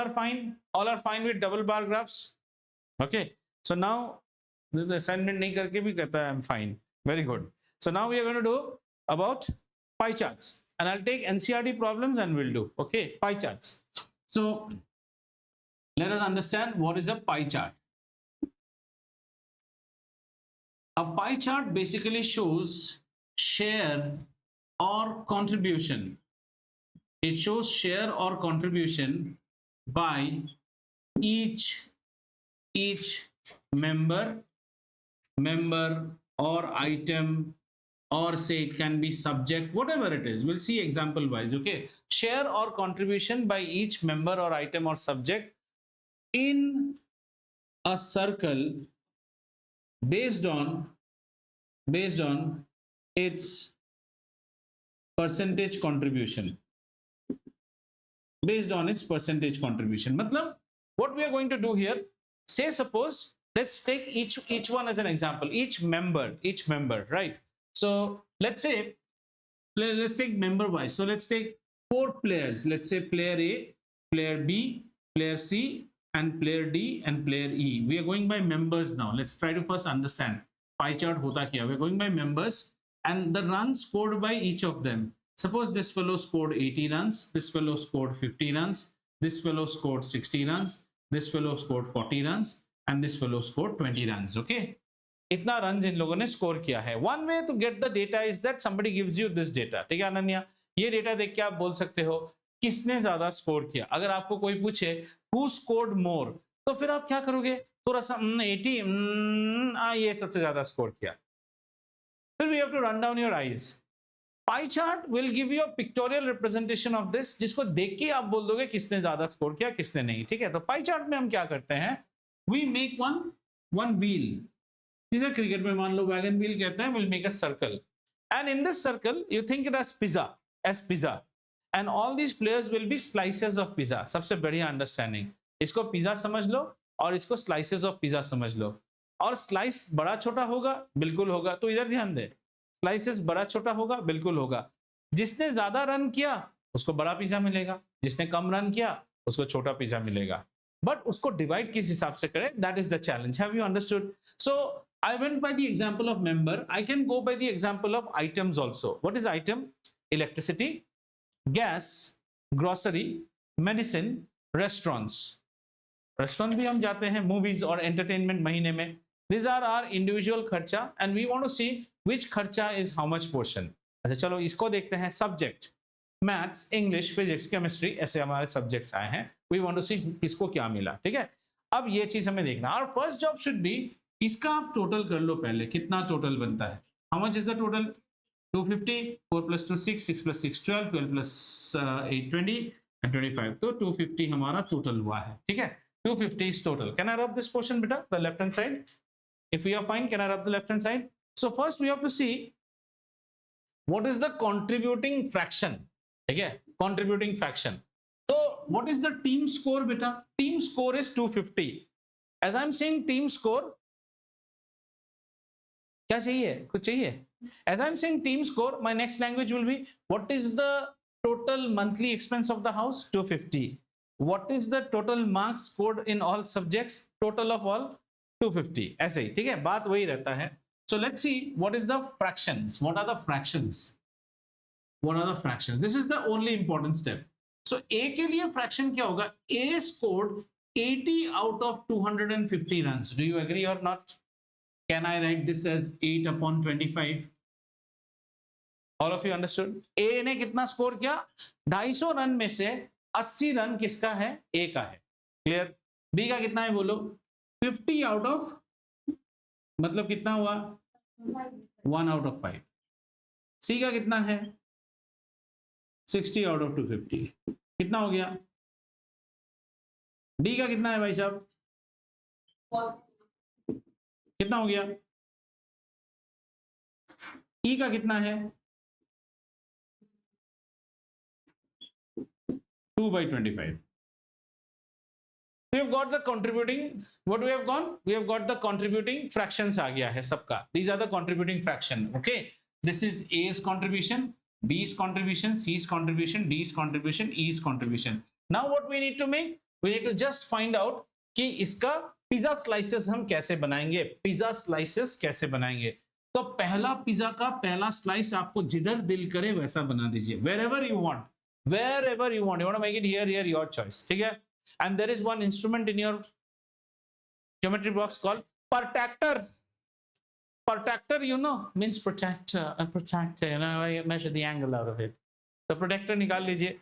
are fine. All are fine with double bar graphs. Okay. So now the assignment nahi karke bhi kehta hai I'm fine. Very good. So now we are going to do about pie charts, and I'll take NCERT problems and we'll do. Okay, pie charts. So let us understand what is a pie chart. A pie chart basically shows share or contribution. It shows share or contribution by each member or item, or say it can be subject, whatever it is. We'll see example wise. Okay, share or contribution by each member or item or subject in a circle based on its percentage contribution. Based on its percentage contribution. Matlab, what we are going to do here, say suppose, let's take each one as an example, each member, right? So let's say, let's take member wise. So let's take 4 players. Let's say player A, player B, player C, and player D and player E. We are going by members now. Let's try to first understand pie chart hota kya. We're going by members and the runs scored by each of them. Suppose this fellow scored 80 runs, this fellow scored 50 runs, this fellow scored 60 runs, this fellow scored 40 runs, and this fellow scored 20 runs. Okay, इतना runs इन लोगों ने score किया है. One way to get the data is that somebody gives you this data. ठीक है अनन्या, ये data देख के आप बोल सकते हो किसने ज्यादा score किया. अगर आपको कोई पूछे who scored more, तो फिर आप क्या करोगे, थोड़ा सा 80 ये सबसे ज्यादा score किया. फिर we have to run down your eyes. Pie chart will give you a pictorial representation of this, जिसको देख के आप बोल दोगे किसने ज्यादा स्कोर किया किसने नहीं. ठीक है, तो पाई चार्ट में हम क्या करते हैं, we make one wheel, जिसे क्रिकेट में मान लो वैगन व्हील कहते हैं. we'll make a circle, and in this circle you think it as pizza, and all these players will be slices of pizza. सबसे बढ़िया अंडरस्टैंडिंग, इसको पिज्जा समझ लो और इसको स्लाइसेस ऑफ पिज्जा समझ लो. और स्लाइस बड़ा छोटा होगा, बिल्कुल होगा. तो इधर ध्यान दे, स्लाइसेस बड़ा छोटा होगा, बिल्कुल होगा. जिसने ज्यादा रन किया उसको बड़ा पिज्जा मिलेगा, जिसने कम रन किया उसको छोटा पिज्जा मिलेगा. बट उसको डिवाइड किस हिसाब से करें, that is the challenge. Have you understood? So I went by the example of member. I can go by the example of items also. What is item? Electricity, gas, grocery, medicine, restaurants. Restaurant भी हम जाते हैं, movies और entertainment महीने में. These are our individual खर्चा and we want to see which खर्चा is how much portion. अच्छा चलो इसको देखते हैं. Subject, maths, English, physics, chemistry, ऐसे हमारे सब्जेक्ट्स आए हैं. We want to see किसको क्या मिला. ठीक है, अब ये चीज हमें देखना. Our first job should be, इसका आप टोटल कर लो पहले, कितना टोटल बनता है. How much is the total? 250, 4 plus 2 6, 6 plus 6 12, 12 plus 8 20 and 25. तो 250 हमारा टोटल हुआ है. ठीक है, 250 is total. Can I rub this portion बेटा, the left hand side? If we are fine, can I rub the left hand side? So first we have to see what is the contributing fraction. Okay, contributing fraction. So what is the team score beta? Team score is 250. As I'm saying team score, क्या चाहिए, कुछ चाहिए? As I'm saying team score, my next language will be what is the total monthly expense of the house? 250. What is the total marks scored in all subjects? Total of all 250. ऐसे ही. ठीक है, बात वही रहता है. So let's see what is the fractions. What are the fractions? What are the fractions? This is the only important step. So A के लिए fraction क्या होगा? A scored 80 out of 250 runs. Do you agree or not? Can I write this as 8 upon 25? All of you understood? A ने कितना score किया? 250 run में से 80 run किसका है? A का है. क्लियर? B का कितना है बोलो? 50 आउट ऑफ, मतलब कितना हुआ? 1 आउट ऑफ 5. सी का कितना है? 60 आउट ऑफ 250. कितना हो गया? डी का कितना है भाई साहब? कितना हो गया? ई का कितना है? 2/25. We have got the contributing, what we have gone, we have got the contributing fractions आ गया है सबका. These are the contributing fraction. Okay, this is A's contribution, B's contribution, C's contribution, D's contribution, E's contribution. Now what we need to make, we need to just find out कि इसका pizza slices हम कैसे बनाएंगे, pizza slices कैसे बनाएंगे। तो पहला pizza का पहला स्लाइस आपको जिधर दिल करे वैसा बना दीजिए, wherever you want, wherever you want to make it here, your choice, ठीक है। And there is one instrument in your geometry box called protractor. Protractor, you know, means protector, a protector, you know, I measure the angle out of it. तो protector निकाल लीजिए।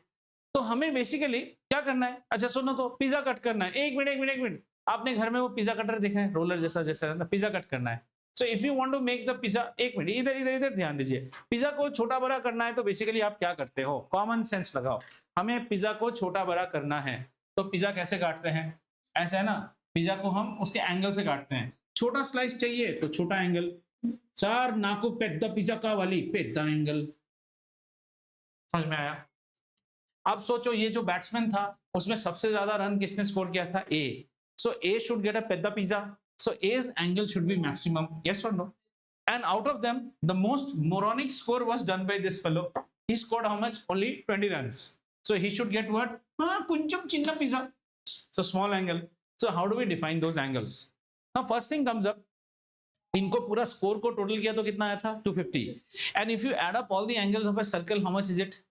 तो हमें basically क्या करना है, अच्छा सुनो, तो पिज्जा कट करना है। एक मिनट, आपने घर में वो पिज्जा कटर देखा है, रोलर जैसा रहता है, पिज्जा कट करना है। So if you want to make the pizza, एक मिनट इधर ध्यान दीजिए, पिज्जा को छोटा बड़ा करना है तो बेसिकली आप क्या करते हो, कॉमन सेंस लगाओ। हमें पिज्जा को छोटा बड़ा करना है तो पिज्जा कैसे काटते हैं, ऐसा है ना, पिज्जा को हम उसके एंगल से काटते हैं। छोटा स्लाइस चाहिए तो छोटा एंगल, चार नाकू पेद्दा पिज्जा का वाली पेद्दा एंगल। समझ में आया? अब सोचो, ये जो बैट्समैन था उसमें सबसे ज्यादा रन किसने स्कोर किया था, A. So A should get a पेद्दा पिज्जा, सो ए's angle should be maximum, yes or no? And out of them, the most moronic score was done by this fellow. He scored how much? Only 20 runs. So he should get what? Kuncham chinna pizza. So small angle. So how do we define those angles? Now first thing comes up, इनको पूरा score को total किया तो कितना आया था, 250. And if you add up all the angles of a circle, how much is it?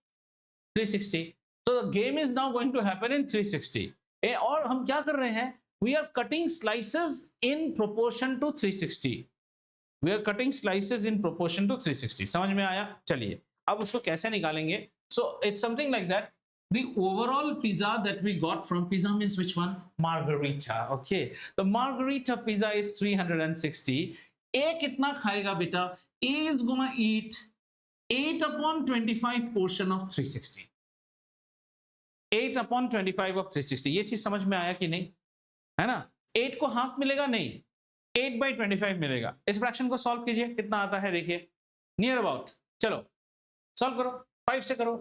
360. So the game is now going to happen in 360. और हम क्या कर रहे हैं, we are cutting slices in proportion to 360. We are cutting slices in proportion to 360. समझ में आया? चलिए अब उसको कैसे निकालेंगे। So it's something like that. The overall pizza that we got from, pizza means which one? Margherita. Okay, the margherita pizza is 360. A कितना खाएगा बेटा? A is gonna eat 8/25 portion of 360. 8/25 of 360. ये चीज समझ में आया कि नहीं, है ना? 8 को हाफ मिलेगा नहीं, 8/25 मिलेगा। इस फ्रैक्शन को सॉल्व कीजिए, कितना आता है देखिए, नियर अबाउट। चलो सॉल्व करो, 5 से करो,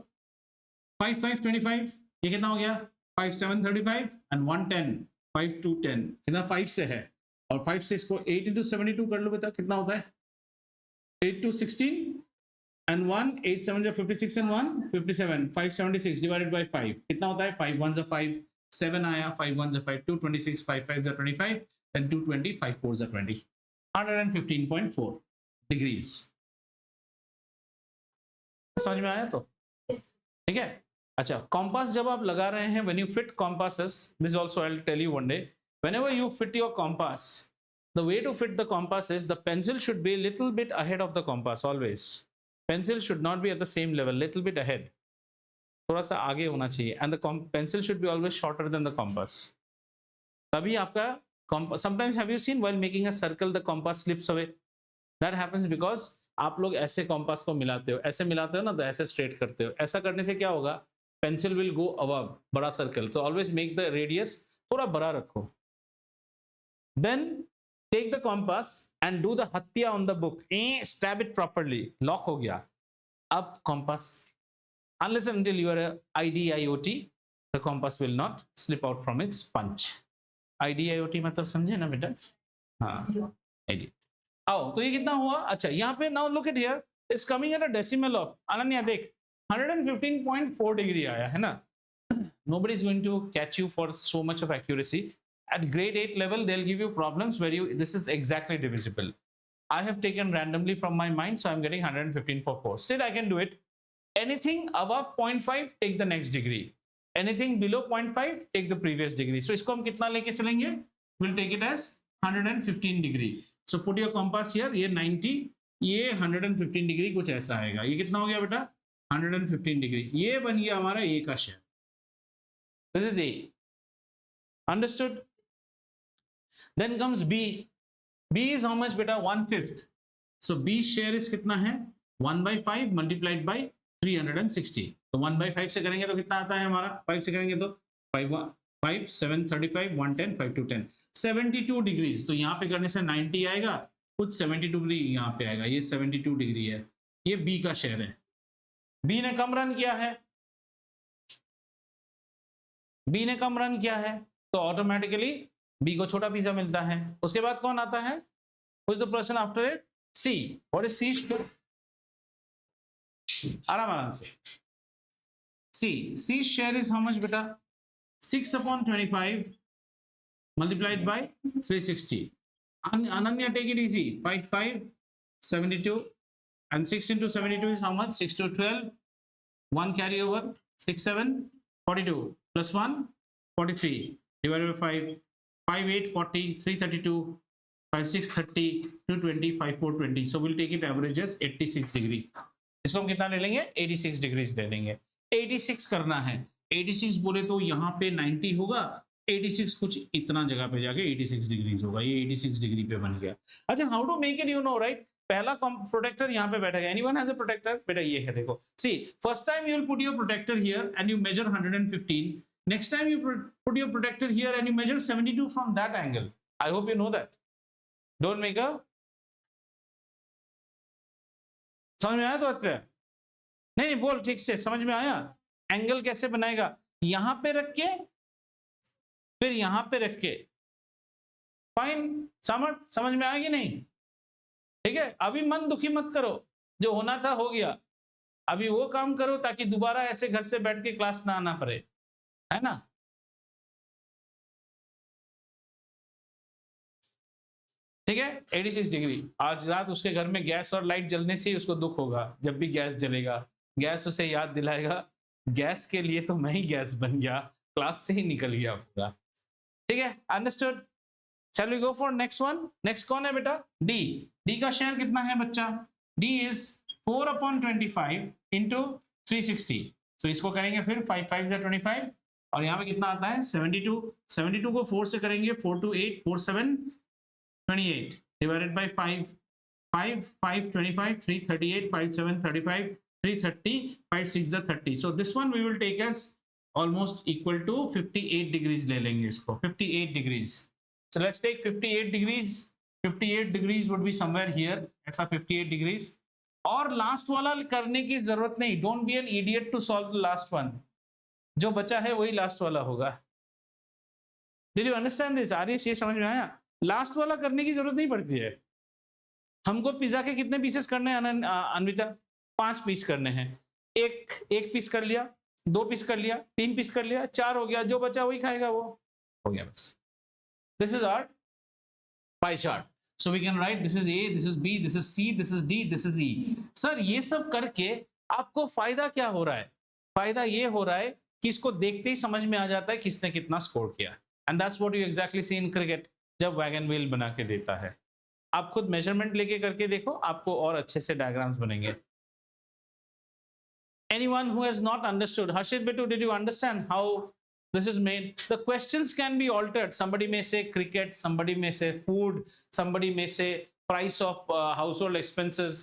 5 5 25, ये कितना हो गया, 5 7 35 एंड 1 10, 5 2 10, कितना 5 से है, और 5 से इसको 8 into 72 कर लो बेटा, कितना होता है, 8 2 16 and 1 8 7 56 and 1 57, 576 divided by 5 कितना होता है, 5 1 5, 7 आया, 5 1 5, 2 26, 5 5 25, then 220, 5 4 20, 115.4 degrees। समझ में आया? तो ठीक है। अच्छा, कॉम्पास जब आप लगा रहे हैं, when you fit compasses, this also I'll tell you one day, whenever you fit your compass, the way to fit the compass is the pencil should be a little bit ahead of the compass always. Pencil should not be at the same level, little bit ahead, थोड़ा सा आगे होना चाहिए, and the pencil should be always shorter than the compass. तभी आपका compass, sometimes have you seen while making a circle the compass slips away? That happens because आप लोग ऐसे compass को मिलाते हो, ऐसे मिलाते हो ना, तो ऐसे straight करते हो। ऐसा करने से क्या होगा, pencil will go above, बड़ा circle, so always make the radius थोड़ा बड़ा रखो। Then take the compass and do the hatya on the book, stab it properly, lock हो गया। अब compass, unless and until you are a IDIOT, the compass will not slip out from its punch. IDIOT मतलब समझे ना बेटा? हाँ, ID। आओ, तो ये कितना हुआ? अच्छा, यहाँ पे now look at here, it's coming at a decimal of, Ananya देख, 115.4 डिग्री आया है ना? Nobody is going to catch you for so much of accuracy. At grade 8 level, they'll give you problems where you, this is exactly divisible. I have taken randomly from my mind, so I'm getting 115.4. Still I can do it. Anything above 0.5, take the next degree. Anything below 0.5, take the previous degree. So इसको हम कितना लेके चलेंगे? We'll take it as 115 degree. So put your compass here. ये 90, ये 115 degree कुछ ऐसा आएगा। ये कितना हो गया बेटा? 115 degree. ये बन गया हमारा A का share. This is A. Understood? Then comes B. B is how much बेटा? 1/5. So B share is कितना है? 1/5 multiplied by 360. तो 1/5 से करेंगे तो कितना आता है हमारा? 5 से करेंगे तो 5 7 35 110 5 2 10, 72 डिग्रीज। तो यहाँ पे करने से 90 आएगा, कुछ 72 डिग्री यहाँ पे आएगा। ये 72 डिग्री है, ये बी का शेयर है। बी ने कम रन किया है, बी ने कम रन किया है, तो ऑटोमेटिकली बी को छोटा पिज्जा मिलता है। उसके बाद कौन आता है? Who is the person after it? C. What is C? आराम आराम से। C. C share is how much बेटा? 6/25 multiplied by 360. Ananya, take it easy. 5, 5, 72. And 6 into 72 is how much? 6 to 12. 1 carry over. 6, 7, 42. Plus 1, 43. Divided by 5. 5, 8, 40. 332. 5, 6, 30. 220. 5, 4, 20. So we'll take it average as 86 degree. इसको हम कितना ले लेंगे? 86 degrees ले लेंगे. 86 करना है. 86 बोले तो यहाँ पे 90 होगा. 86 कुछ इतना जगह पे जाके 86 डिग्रीज होगा. ये 86 डिग्री पे बन गया. अच्छा, how to make it, you know, right? पहला प्रोटेक्टर यहाँ पे बैठा है. Anyone has a protector? बेटा ये है, देखो. See, first time you will put your protector here and you measure 115. Next time you put your protector here and you measure 72 from that angle. I hope you know that. Don't make a, समझ में आया? तो अच्छा, नहीं बोल ठीक से, समझ में आया? एंगल कैसे बनाएगा? यहां पे रख के, फिर यहां पे रख के. फाइन, समझ में आएगी नहीं? ठीक है. अभी मन दुखी मत करो, जो होना था हो गया. अभी वो काम करो ताकि दोबारा ऐसे घर से बैठ के क्लास ना आना पड़े, है ना? ठीक है. 86 डिग्री. आज रात उसके घर में गैस और लाइट जलने से ही उसको दुख होगा. जब भी गैस जलेगा, गैस उसे याद दिलाएगा, गैस के लिए तो मैं ही गैस बन गया, क्लास से ही निकल गया पूरा. ठीक है, understood. Shall we go for next one? Next कौन है बेटा? डी. डी का शेयर कितना है बच्चा? D is 4/25 into 360. तो इसको करेंगे फिर 5 5 25, और यहाँ पे कितना आता है? 72. 72 को 4 से करेंगे. 4 to 8, 4 7 28 divided by 5. 5 5 25, 338, 5 7 35, 330, 5 6 30. So this one we will take as almost equal to 58 degrees ले लेंगे इसको. 58 degrees. So let's take 58 degrees. 58 degrees would be somewhere here. ऐसा 58 degrees. और लास्ट वाला करने की जरूरत नहीं. Don't be an idiot to solve the last one. जो बचा है वही लास्ट वाला होगा. Did you understand this? Aryash, ये समझ में आया? लास्ट वाला करने की जरूरत नहीं पड़ती है. हमको पिज्जा के कितने पीसेस करने हैं अनविता? 5 पीस करने हैं. एक पीस कर लिया, 2 पीस कर लिया, 3 पीस कर लिया, 4 हो गया. जो बचा वही खाएगा, वो हो गया बस. This is our pie chart. So we can write this is A, this is B, this is C, this is D, this is E. Sir, ये सब करके आपको फायदा क्या हो रहा है? फायदा ये हो रहा है कि इसको देखते ही समझ में आ जाता है किसने कितना स्कोर किया. And that's what you exactly see in cricket. जब वैगन व्हील बना के देता है, आप खुद मेजरमेंट लेके करके देखो, आपको और अच्छे से डायग्राम्स बनेंगे. Anyone who has not understood, Harshit Betu, did you understand how this is made? The questions can be altered. Somebody may say cricket, somebody may say food, somebody may say price of household expenses.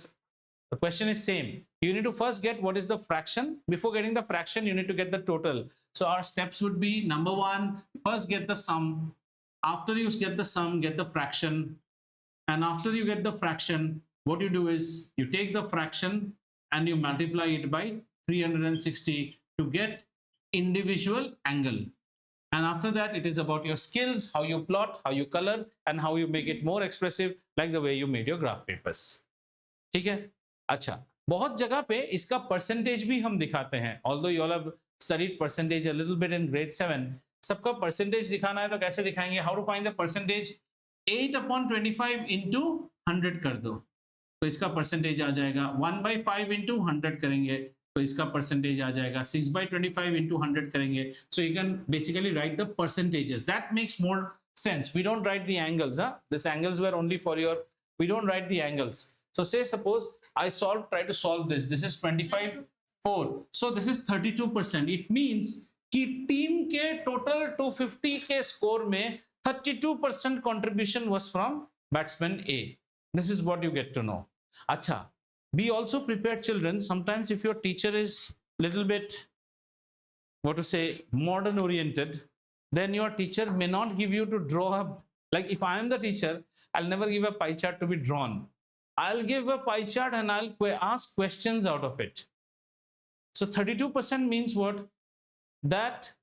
The question is same. You need to first get what is the fraction. Before getting the fraction, you need to get the total. So our steps would be, number 1, first get the sum. After you get the sum, get the fraction. And after you get the fraction, what you do is you take the fraction and you multiply it by 360 to get individual angle. And after that, it is about your skills, how you plot, how you color, and how you make it more expressive, like the way you made your graph papers. ठीक है? अच्छा, बहुत जगह पे इसका percentage भी हम दिखाते हैं. Although you all have studied percentage a little bit in grade 7, सबका परसेंटेज दिखाना है तो कैसे दिखाएंगे? How to find the percentage? 8/25 into 100 कर दो तो इसका परसेंटेज आ जाएगा. 1/5 इंटू 100 करेंगे तो इसका परसेंटेज आ जाएगा. 6/25 इंटू 100 करेंगे. So you can basically right the percentages. That makes more sense. We don't write the angles. These angles were only for your, we don't write the angles. So say suppose I try to solve this. This is 25, 4. So this is 32%. It means कि team के total 250 के score में 32% contribution was from batsman A. This is what you get to know. अच्छा, be also prepared, children. Sometimes if your teacher is little bit, what to say, modern oriented, then your teacher may not give you to draw up. Like if I am the teacher, I'll never give a pie chart to be drawn. I'll give a pie chart and I'll ask questions out of it. So 32% means what? That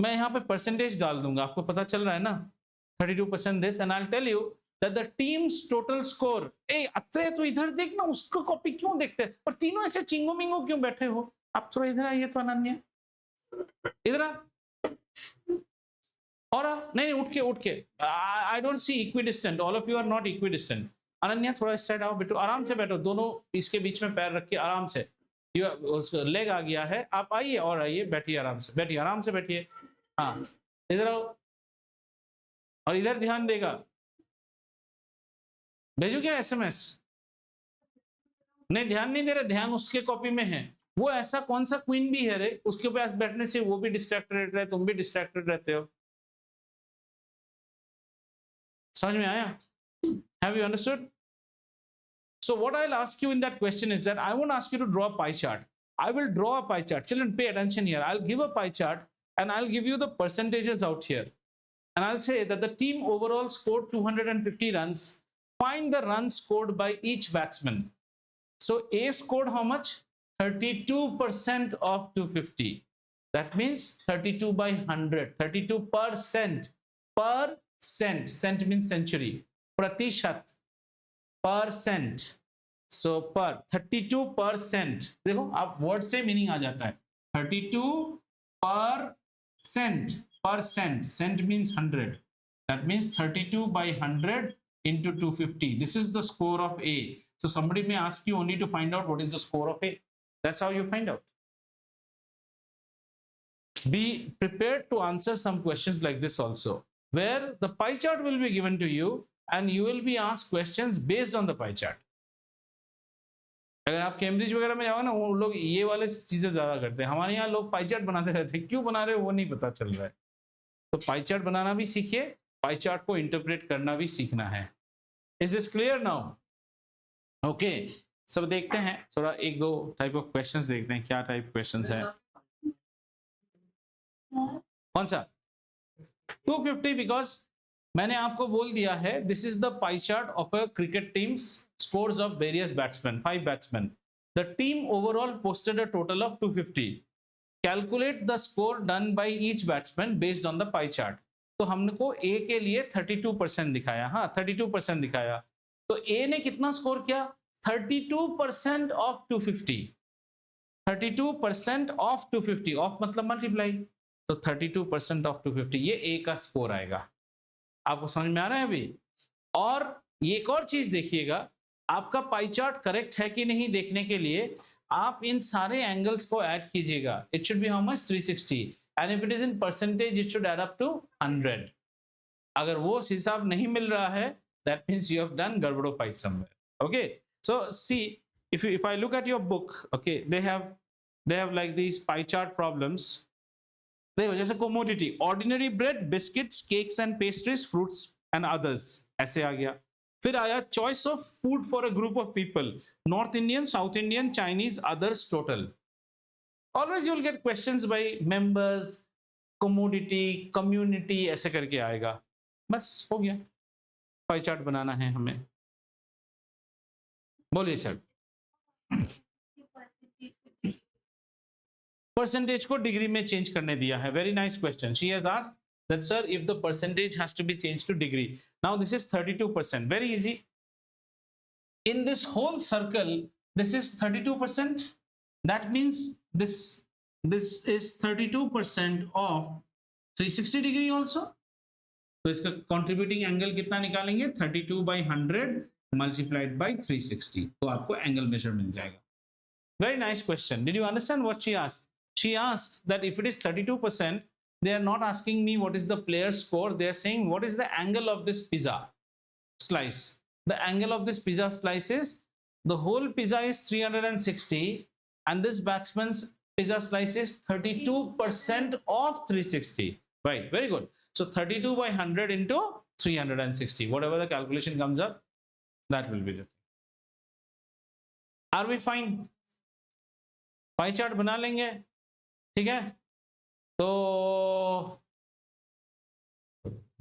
मैं यहाँ पे percentage डाल दूंगा. आपको पता चल रहा है ना? 32% this, and I'll tell you that the team's total score. ए अत्रे तो इधर देख ना, उसको कॉपी क्यों देखते हैं? और तीनों ऐसे चिंगो मिंगो क्यों बैठे हो? आप थोड़ा इधर आइए तो अनन्या, इधर आ. और नहीं उठ के I don't see equidistant, all of you are not equidistant. Ananya थोड़ा इस साइड आओ, बैठो आराम से बैठो, दोनों इसके बीच में पैर रख के आराम से, लेग आ गया है, आप आइए और आइए, बैठिए आराम से, बैठिए आराम से बैठिए। हाँ इधर आओ और इधर ध्यान देगा। भेजू क्या एसएमएस? नहीं ध्यान नहीं दे रहे, ध्यान उसके कॉपी में है। वो ऐसा कौन सा क्वीन भी है रे, उसके पास बैठने से वो भी डिस्ट्रैक्टेड रहता है, तुम भी डिस्ट्रैक्टेड रहते हो। समझ में आया? Have you understood? So what I'll ask you in that question is that I won't ask you to draw a pie chart. I will draw a pie chart. Children, pay attention here. I'll give a pie chart and I'll give you the percentages out here. And I'll say that the team overall scored 250 runs. Find the runs scored by each batsman. So A scored how much? 32% of 250. That means 32 by 100. 32%. Percent. Cent means century. प्रतिशत, percent, सो पर 32%। देखो आप word से meaning आ जाता है, 32%, percent, cent means 100, that means 32 by 100 into 250. This is the score of A. So somebody may ask you only to find out what is the score of A. That's how you find out. Be prepared to answer some questions like this also, where the pie chart will be given to you and you will be asked questions based on the pie chart. अगर आप Cambridge वगैरह में जाओ ना, वो लोग ये वाले चीजें ज्यादा करते हैं। हमारे यहाँ लोग पाई चार्ट बनाते रहते हैं, क्यों बना रहे हो वो नहीं पता चल रहा है। तो पाई चार्ट बनाना भी सीखिए, पाई चार्ट को इंटरप्रेट करना भी सीखना है। Is this clear now? Okay, सब देखते हैं थोड़ा एक दो टाइप ऑफ क्वेश्चंस देखते हैं, क्या टाइप क्वेश्चंस है। कौन सा? 250, बिकॉज मैंने आपको बोल दिया है this is the pie chart of a cricket teams scores of various batsman, 5 batsman. The team overall posted a total of 250। Calculate the score done by each batsman based on the pie chart. तो हमको ए के लिए 32% दिखाया, हाँ 32% दिखाया। तो ए ने कितना स्कोर किया? 32% ऑफ 250। 32% ऑफ 250, ऑफ मतलब मल्टीप्लाई, तो 32% ऑफ 250, ये ए का स्कोर आएगा। आपको समझ में आ रहा है अभी? और एक और चीज देखिएगा, आपका पाई चार्ट करेक्ट है कि नहीं देखने के लिए आप इन सारे एंगल्स को ऐड कीजिएगा। It should be how much? 360, and if it is in percentage it should add up to 100। अगर वो हिसाब नहीं मिल रहा है, that means you have done गड़बड़ोफाइड somewhere. Okay, so see if I look at your book, okay, they have like these pie chart problems. देखो जैसे commodity, ordinary bread, biscuits, cakes and pastries, fruits and others, ऐसे आ गया। फिर आया choice of food for a group of people, North Indian, South Indian, Chinese, others, total. Always you will get questions by members, commodity, community, ऐसे करके आएगा। बस हो गया, पाई चार्ट बनाना है हमें। बोलिए सर। परसेंटेज को डिग्री में चेंज करने दिया है। Very nice question. She has asked that sir, if the percentage has to be changed to degree, now this is 32%, very easy. In this whole circle this is 32%, that means this is 32% of 360 degree also. तो इसका contributing angle कितना निकालेंगे? 32 by 100 multiplied by 360, तो आपको angle measure मिल जाएगा। Very nice question. Did you understand what she asked? She asked that if it is 32%, they are not asking me what is the player score, they are saying what is the angle of this pizza slice. The angle of this pizza slice is, the whole pizza is 360 and this batsman's pizza slice is 32% of 360. Right, very good. So 32 by 100 into 360, whatever the calculation comes up, that will be the thing. Are we fine? Pie chart बना लेंगे, ठीक है? तो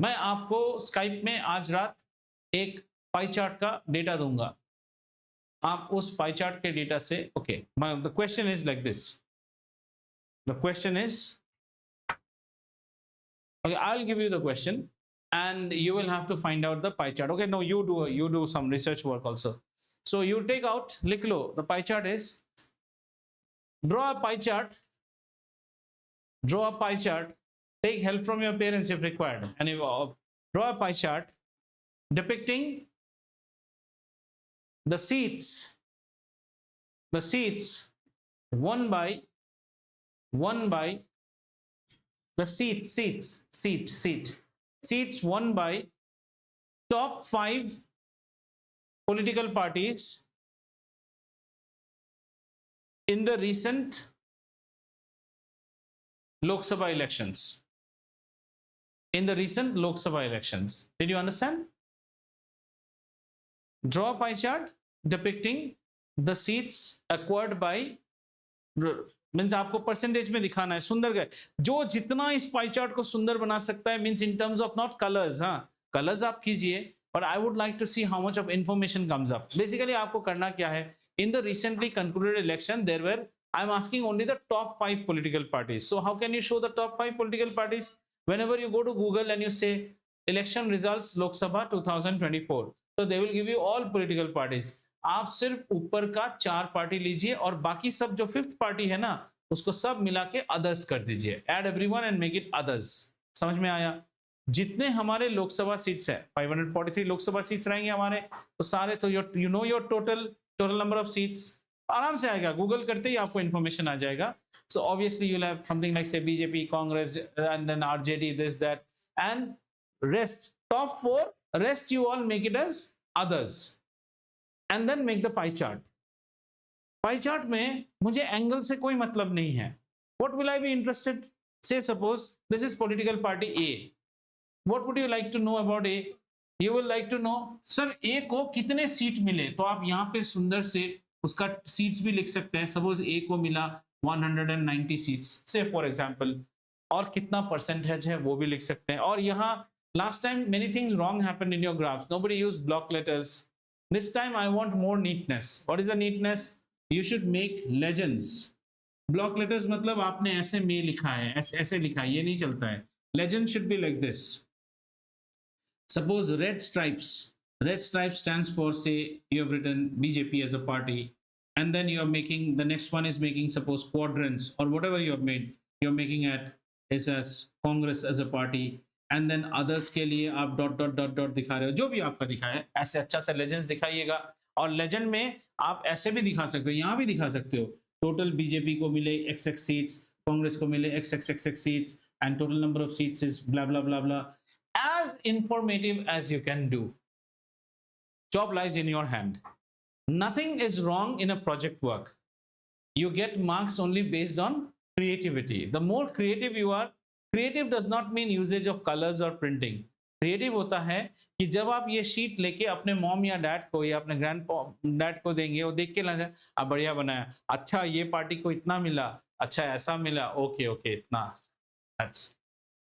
मैं आपको Skype में आज रात एक पाई चार्ट का डेटा दूंगा। आप उस पाई चार्ट के डेटा से, okay, the question is like this, the question is, okay, I will give you the question and you will have to find out the pie chart. Okay, no, you do some research work also. So you take out, लिख लो, the pie chart is, draw a pie chart, take help from your parents if required, and draw a pie chart depicting the seats one by the seats won by top 5 political parties in the recent Lok Sabha elections. Did you understand? Draw a pie chart depicting the seats acquired by, means आपको percentage में दिखाना है. सुंदर गए जो जितना इस pie chart को सुंदर बना सकता है, means in terms of not colours, हाँ कलर्स आप कीजिए, और I would like to see how much of information comes up. Basically आपको करना क्या है, in the recently concluded election there were, I am asking only the top 5 political parties. So how can you show the top 5 political parties? Whenever you go to Google and you say election results Lok Sabha 2024, so they will give you all political parties. आप सिर्फ ऊपर का 4 party लीजिए और बाकी सब जो 5th party है ना उसको सब मिला के अदर्स कर दीजिए. Add everyone and make it others. समझ में आया? जितने हमारे लोकसभा सीट्स है, 543 लोकसभा सीट्स रहेंगे हमारे, तो सारे, तो you know your total number of seats आराम से आएगा, गूगल करते ही आपको इंफॉर्मेशन आ जाएगा. So obviously you will have something like say BJP, Congress and then RJD, this that and rest, top 4, rest you all make it as others and then make the pie chart. Pie chart में मुझे angle से कोई मतलब नहीं है. What will I be interested, say suppose this is political party A. What would you like to know about A? You will like to no sir ए को कितने seat मिले, तो आप यहाँ पे सुंदर से उसका सीट्स भी लिख सकते हैं. सपोज ए को मिला 190 सीट्स से फॉर एग्जांपल, और कितना परसेंटेज है वो भी लिख सकते हैं. और यहाँ last time many things wrong happened in your graphs. Nobody used block letters. This time I want more neatness. What is the neatness? You should make legends. Block letters मतलब आपने ऐसे में लिखा है, ऐसे लिखा है, ये नहीं चलता है. Legend should be like this. Suppose red stripes. Red stripe stands for, say you have written BJP as a party, and then you are making, the next one is making suppose quadrants or whatever you have made. You are making it is as Congress as a party. And than others के लिए आप dot dot dot dot दिखा रहे हो, जो भी आपका दिखा है ऐसे अच्छा सा लेजेंड्स दिखाइएगा. और लेजेंड में आप ऐसे भी दिखा सकते हो, यहाँ भी दिखा सकते हो, टोटल बीजेपी को मिले XX सीट्स, कांग्रेस को मिले XXXX seats, and total number of seats is blah blah blah blah. As informative as you can do. Job lies in your hand. Nothing is wrong in a project work. You get marks only based on creativity. The more creative you are, creative does not mean usage of colors or printing. Creative होता है कि जब आप ये sheet लेके अपने mom या dad को या अपने ग्रैंड डैड को देंगे, वो देख के लगे आप बढ़िया बनाया, अच्छा ये पार्टी को इतना मिला, अच्छा ऐसा मिला, ओके ओके इतना. That's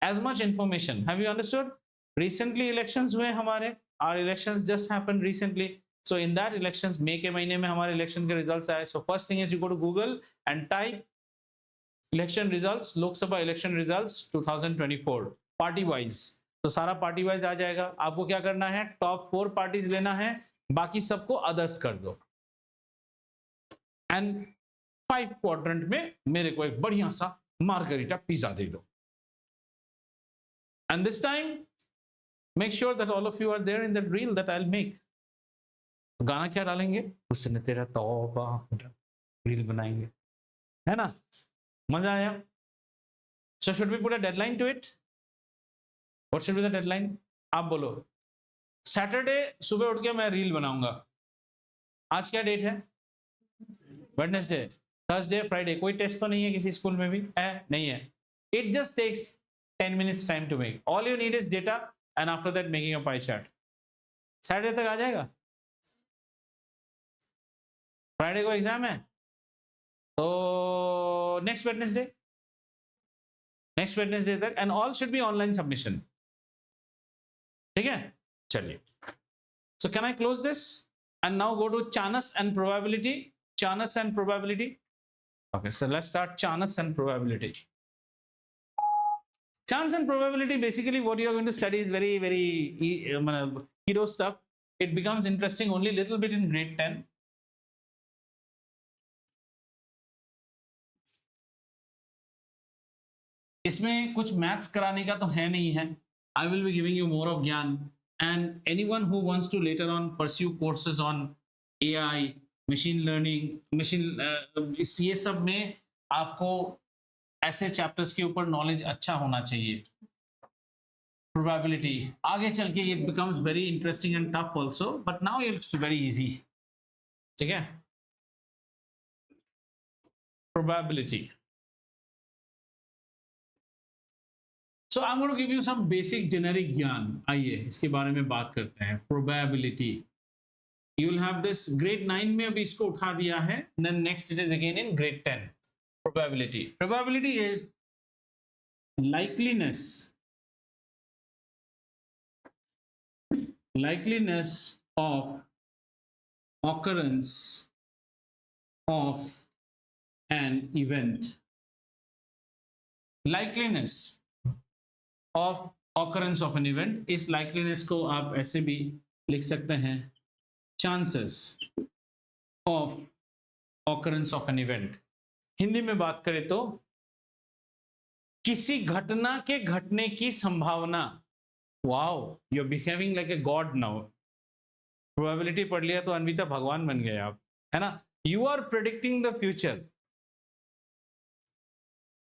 as much information. Have you understood? Recently elections हुए हमारे, our elections just happened recently. So in that elections, मई के महीने में हमारे इलेक्शन के रिजल्ट्स आए. So first thing is you go to Google and type election results, Lok Sabha election results 2024 party wise. तो सारा पार्टी वाइज आ जाएगा. आपको क्या करना है, टॉप 4 पार्टीज लेना है, बाकी सबको अदर्स कर दो, एंड 5 क्वाड्रेंट में मेरे को एक बढ़िया सा मार्गरीटा पिज्जा दे दो. And this time make sure that all of you are there in that reel that I will make. गाना क्या डालेंगे, उसने तेरा तौबा, रील बनाएंगे, है ना? मजा आया? So should we put a deadline to it? What should be the deadline? आप बोलो. सैटरडे सुबह उठ के मैं रील बनाऊंगा. आज क्या डेट है? Wednesday, Thursday, Friday. कोई टेस्ट तो नहीं है किसी स्कूल में भी है? नहीं है. It just takes 10 minutes time to make. All you need is data and after that making a pie chart. Saturday तक आ जाएगा. फ्राइडे को एग्जाम है, तो नेक्स्ट वेडनेसडे तक, and all should be online submission. ठीक है, चलिए. So can I close this and now go to chance and probability. Chance and probability. Okay, so let's start chance and probability. Chance and probability, basically what you are going to study is very kiddo stuff. It becomes interesting only little bit in grade 10. इसमें कुछ maths कराने का तो है नहीं है. I will be giving you more of ज्ञान, and anyone who wants to later on pursue courses on AI, machine learning, ये सब में आपको ऐसे चैप्टर्स के ऊपर नॉलेज अच्छा होना चाहिए. प्रोबेबिलिटी आगे चल के it becomes very interesting and tough also, but now it's very easy. ठीक है. Probability. So I'm going to give you some basic generic ज्ञान. आइए इसके बारे में बात करते हैं. Probability. You will have this grade 9 में अभी इसको उठा दिया है. Then next it is again in grade 10. Probability. Probability is likeliness of occurrence of an event. Likeliness of occurrence of an event. इस likeliness को आप ऐसे भी लिख सकते हैं, chances of occurrence of an event. Hindi में बात करें तो किसी घटना के घटने की संभावना. Wow, you are behaving like a god now. Probability पढ़ लिया तो अन्विता भगवान बन गए आप, है ना. You are predicting the future.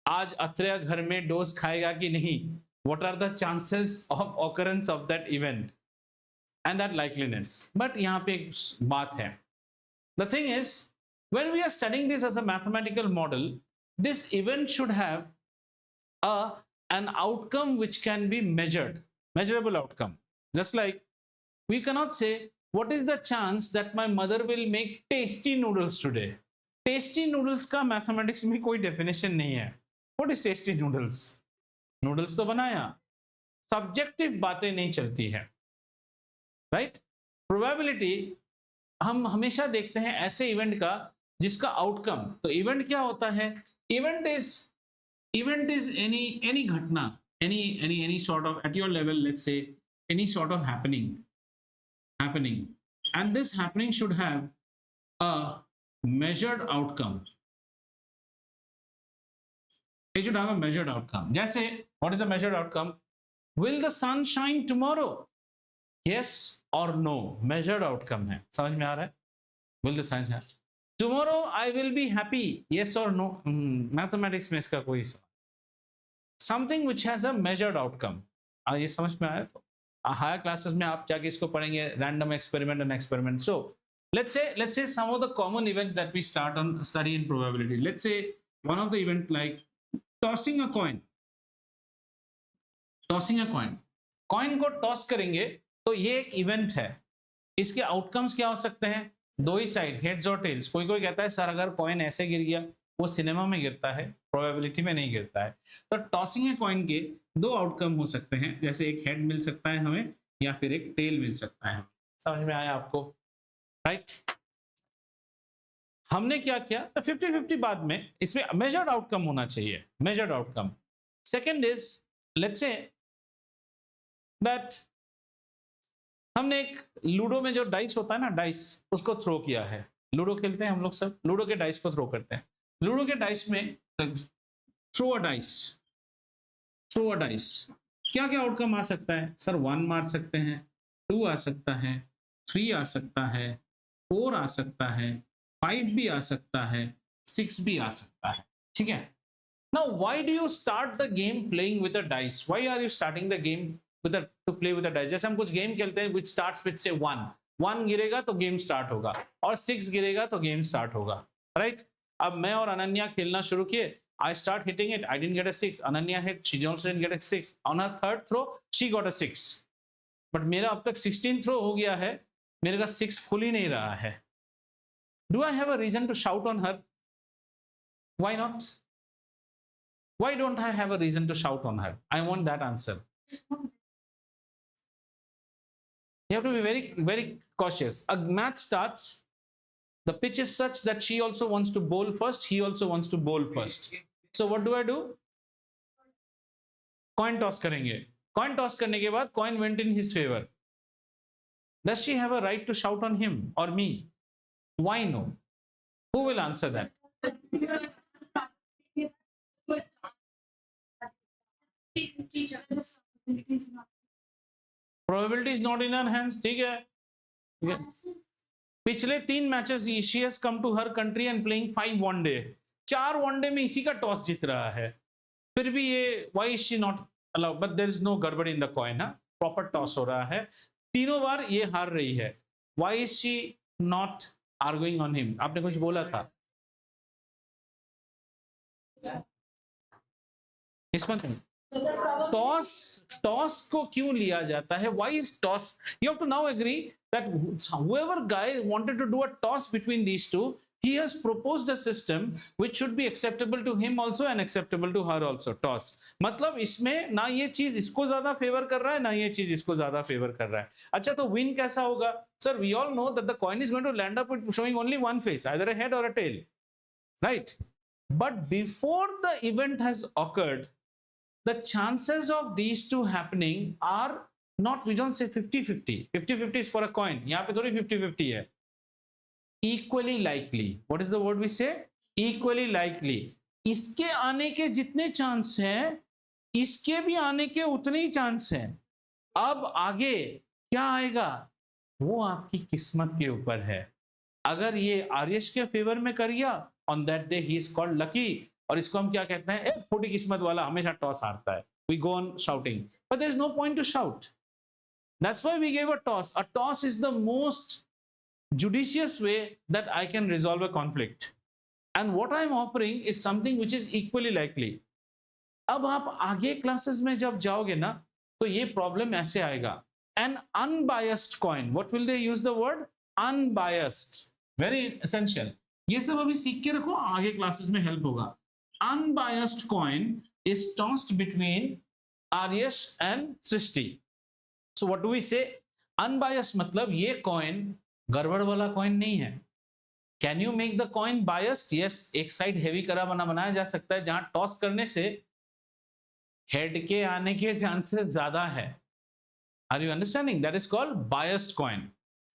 आज अत्रेया घर में डोज खाएगा कि नहीं. What are the chances of occurrence of that event and that likeliness? But यहाँ पे एक बात है. The thing is, when we are studying this as a mathematical model, this event should have an outcome which can be measured, measurable outcome. Just like we cannot say, what is the chance that my mother will make tasty noodles today? Tasty noodles का mathematics में कोई definition नहीं है. What is tasty noodles? Noodles तो बनाया. Subjective बातें नहीं चलती है, राइट. प्रोबेबिलिटी हम हमेशा देखते हैं ऐसे इवेंट का जिसका आउटकम. तो इवेंट क्या होता है? इवेंट इज एनी घटना, any sort of, at your level let's say, any sort of happening and this happening should have a measured outcome. It should have a measured outcome. जैसे, what is the measured outcome? Will the sun shine tomorrow? Yes or no? Measured outcome है. समझ में आ रहा है? Will the sun shine? Tomorrow I will be happy. Yes or no? Mathematics में इसका कोई सवाल. Something which has a measured outcome. ये समझ में आया तो हायर क्लासेस में आप जाके इसको पढ़ेंगे. Random experiment and experiment. So let's say some of the common events that we study in probability. Let's say one of the event like tossing a coin. Coin को टॉस करेंगे तो ये एक इवेंट है. इसके आउटकम्स क्या हो सकते हैं? दो ही साइड, हेड्स और टेल्स. कोई कहता है सर अगर कॉइन ऐसे गिर गया, वो सिनेमा में गिरता है, प्रोबेबिलिटी में नहीं गिरता है. तो टॉसिंग ए कॉइन के दो आउटकम हो सकते हैं. जैसे एक हेड मिल सकता है हमें या फिर एक टेल मिल सकता है. समझ में आया आपको, राइट. हमने क्या किया? 50-50 बाद में इसमें मेजर्ड आउटकम होना चाहिए. Measured outcome. Second is, let's say that हमने एक लूडो में जो डाइस होता है ना, डाइस, उसको थ्रो किया है. लूडो खेलते हैं हम लोग सब, लूडो के डाइस को थ्रो करते हैं. लूडो के डाइस में थ्रो अ डाइस, क्या क्या आउटकम आ सकता है? सर 1 मार सकते हैं, 2 आ सकता है, 3 आ सकता है, 4 आ सकता है, 5 भी आ सकता है, 6 भी आ सकता है. ठीक है. Now why do you start the game playing with a dice? Why are you starting the game to play with a dice? जैसे हम कुछ गेम खेलते हैं which starts with say 1 गिरेगा तो गेम स्टार्ट होगा, और 6 गिरेगा तो गेम स्टार्ट होगा, राइट. अब मैं और अनन्या खेलना शुरू किए. I start hitting it, I didn't get a 6. Ananya hit, she also didn't get a 6. On her third throw, she got a 6. But मेरा अब तक 16 थ्रो हो गया है, मेरे का 6 खुल ही नहीं रहा है. Do I have a reason to shout on her? Why not? Why don't I have a reason to shout on her? I want that answer. You have to be very, very cautious. A match starts, the pitch is such that she also wants to bowl first, he also wants to bowl first. So what do? Coin toss करेंगे. Coin toss करने के बाद coin went in his favor. Does she have a right to shout on him or me? Why no? Who will answer that? Probability is not in her hands. ठीक है. पिछले 3 matches she has come to her country and playing 5 one day. 4 one day में इसी का toss जीत रहा है. फिर भी ये why is she not allowed? But there is no गड़बड़ इन द कॉइन. ना प्रॉपर टॉस हो रहा है. तीनों बार ये हार रही है. Why is she not arguing on him? आपने कुछ बोला था इसमें. टॉस टॉस को क्यों लिया जाता है? Why is toss? You have to now agree that whoever guy wanted to do a toss between these two, he has proposed a system which should be acceptable to him also and acceptable to her also. Toss मतलब इसमें ना ये चीज इसको ज्यादा favour कर रहा है, ना ये चीज इसको ज्यादा फेवर कर रहा है. अच्छा, तो विन कैसा होगा? Sir, we all know that the coin is going to land up with showing only one face, either a head or a tail, right? But before the event has occurred, the chances of these two happening are not, we don't say 50-50. 50-50 is for a coin. यहाँ पे थोड़ी 50-50 है. Equally likely. What is the word we say? Equally likely. इसके आने के जितने chance हैं, इसके भी आने के उतने ही चांस हैं. अब आगे क्या आएगा वो आपकी किस्मत के ऊपर है. अगर ये आर्यश के फेवर में कर गया, on that day he is called lucky. और इसको हम क्या कहते हैं? फूटी किस्मत वाला हमेशा टॉस हारता है. We go on shouting, but there is no point to shout. That's why we gave a toss. A toss is the most judicious way that I can resolve a conflict. And what I'm offering is something which is equally likely. अब आप आगे classes में जब जाओगे ना, तो ये problem ऐसे आएगा. An unbiased coin. What will they use the word? Unbiased. Very essential. ये सब अभी सीख के रखो, आगे क्लासेस में हेल्प होगा. Unbiased coin is tossed between Aryash and Srishti. So what do we say? Unbiased मतलब ये कॉइन गड़बड़ वाला कॉइन नहीं है. Can you make the coin biased? Yes, एक साइड हेवी करा बनाया जा सकता है, जहां टॉस करने से हेड के आने के चांसेस ज्यादा है. Are you understanding? That is called biased coin.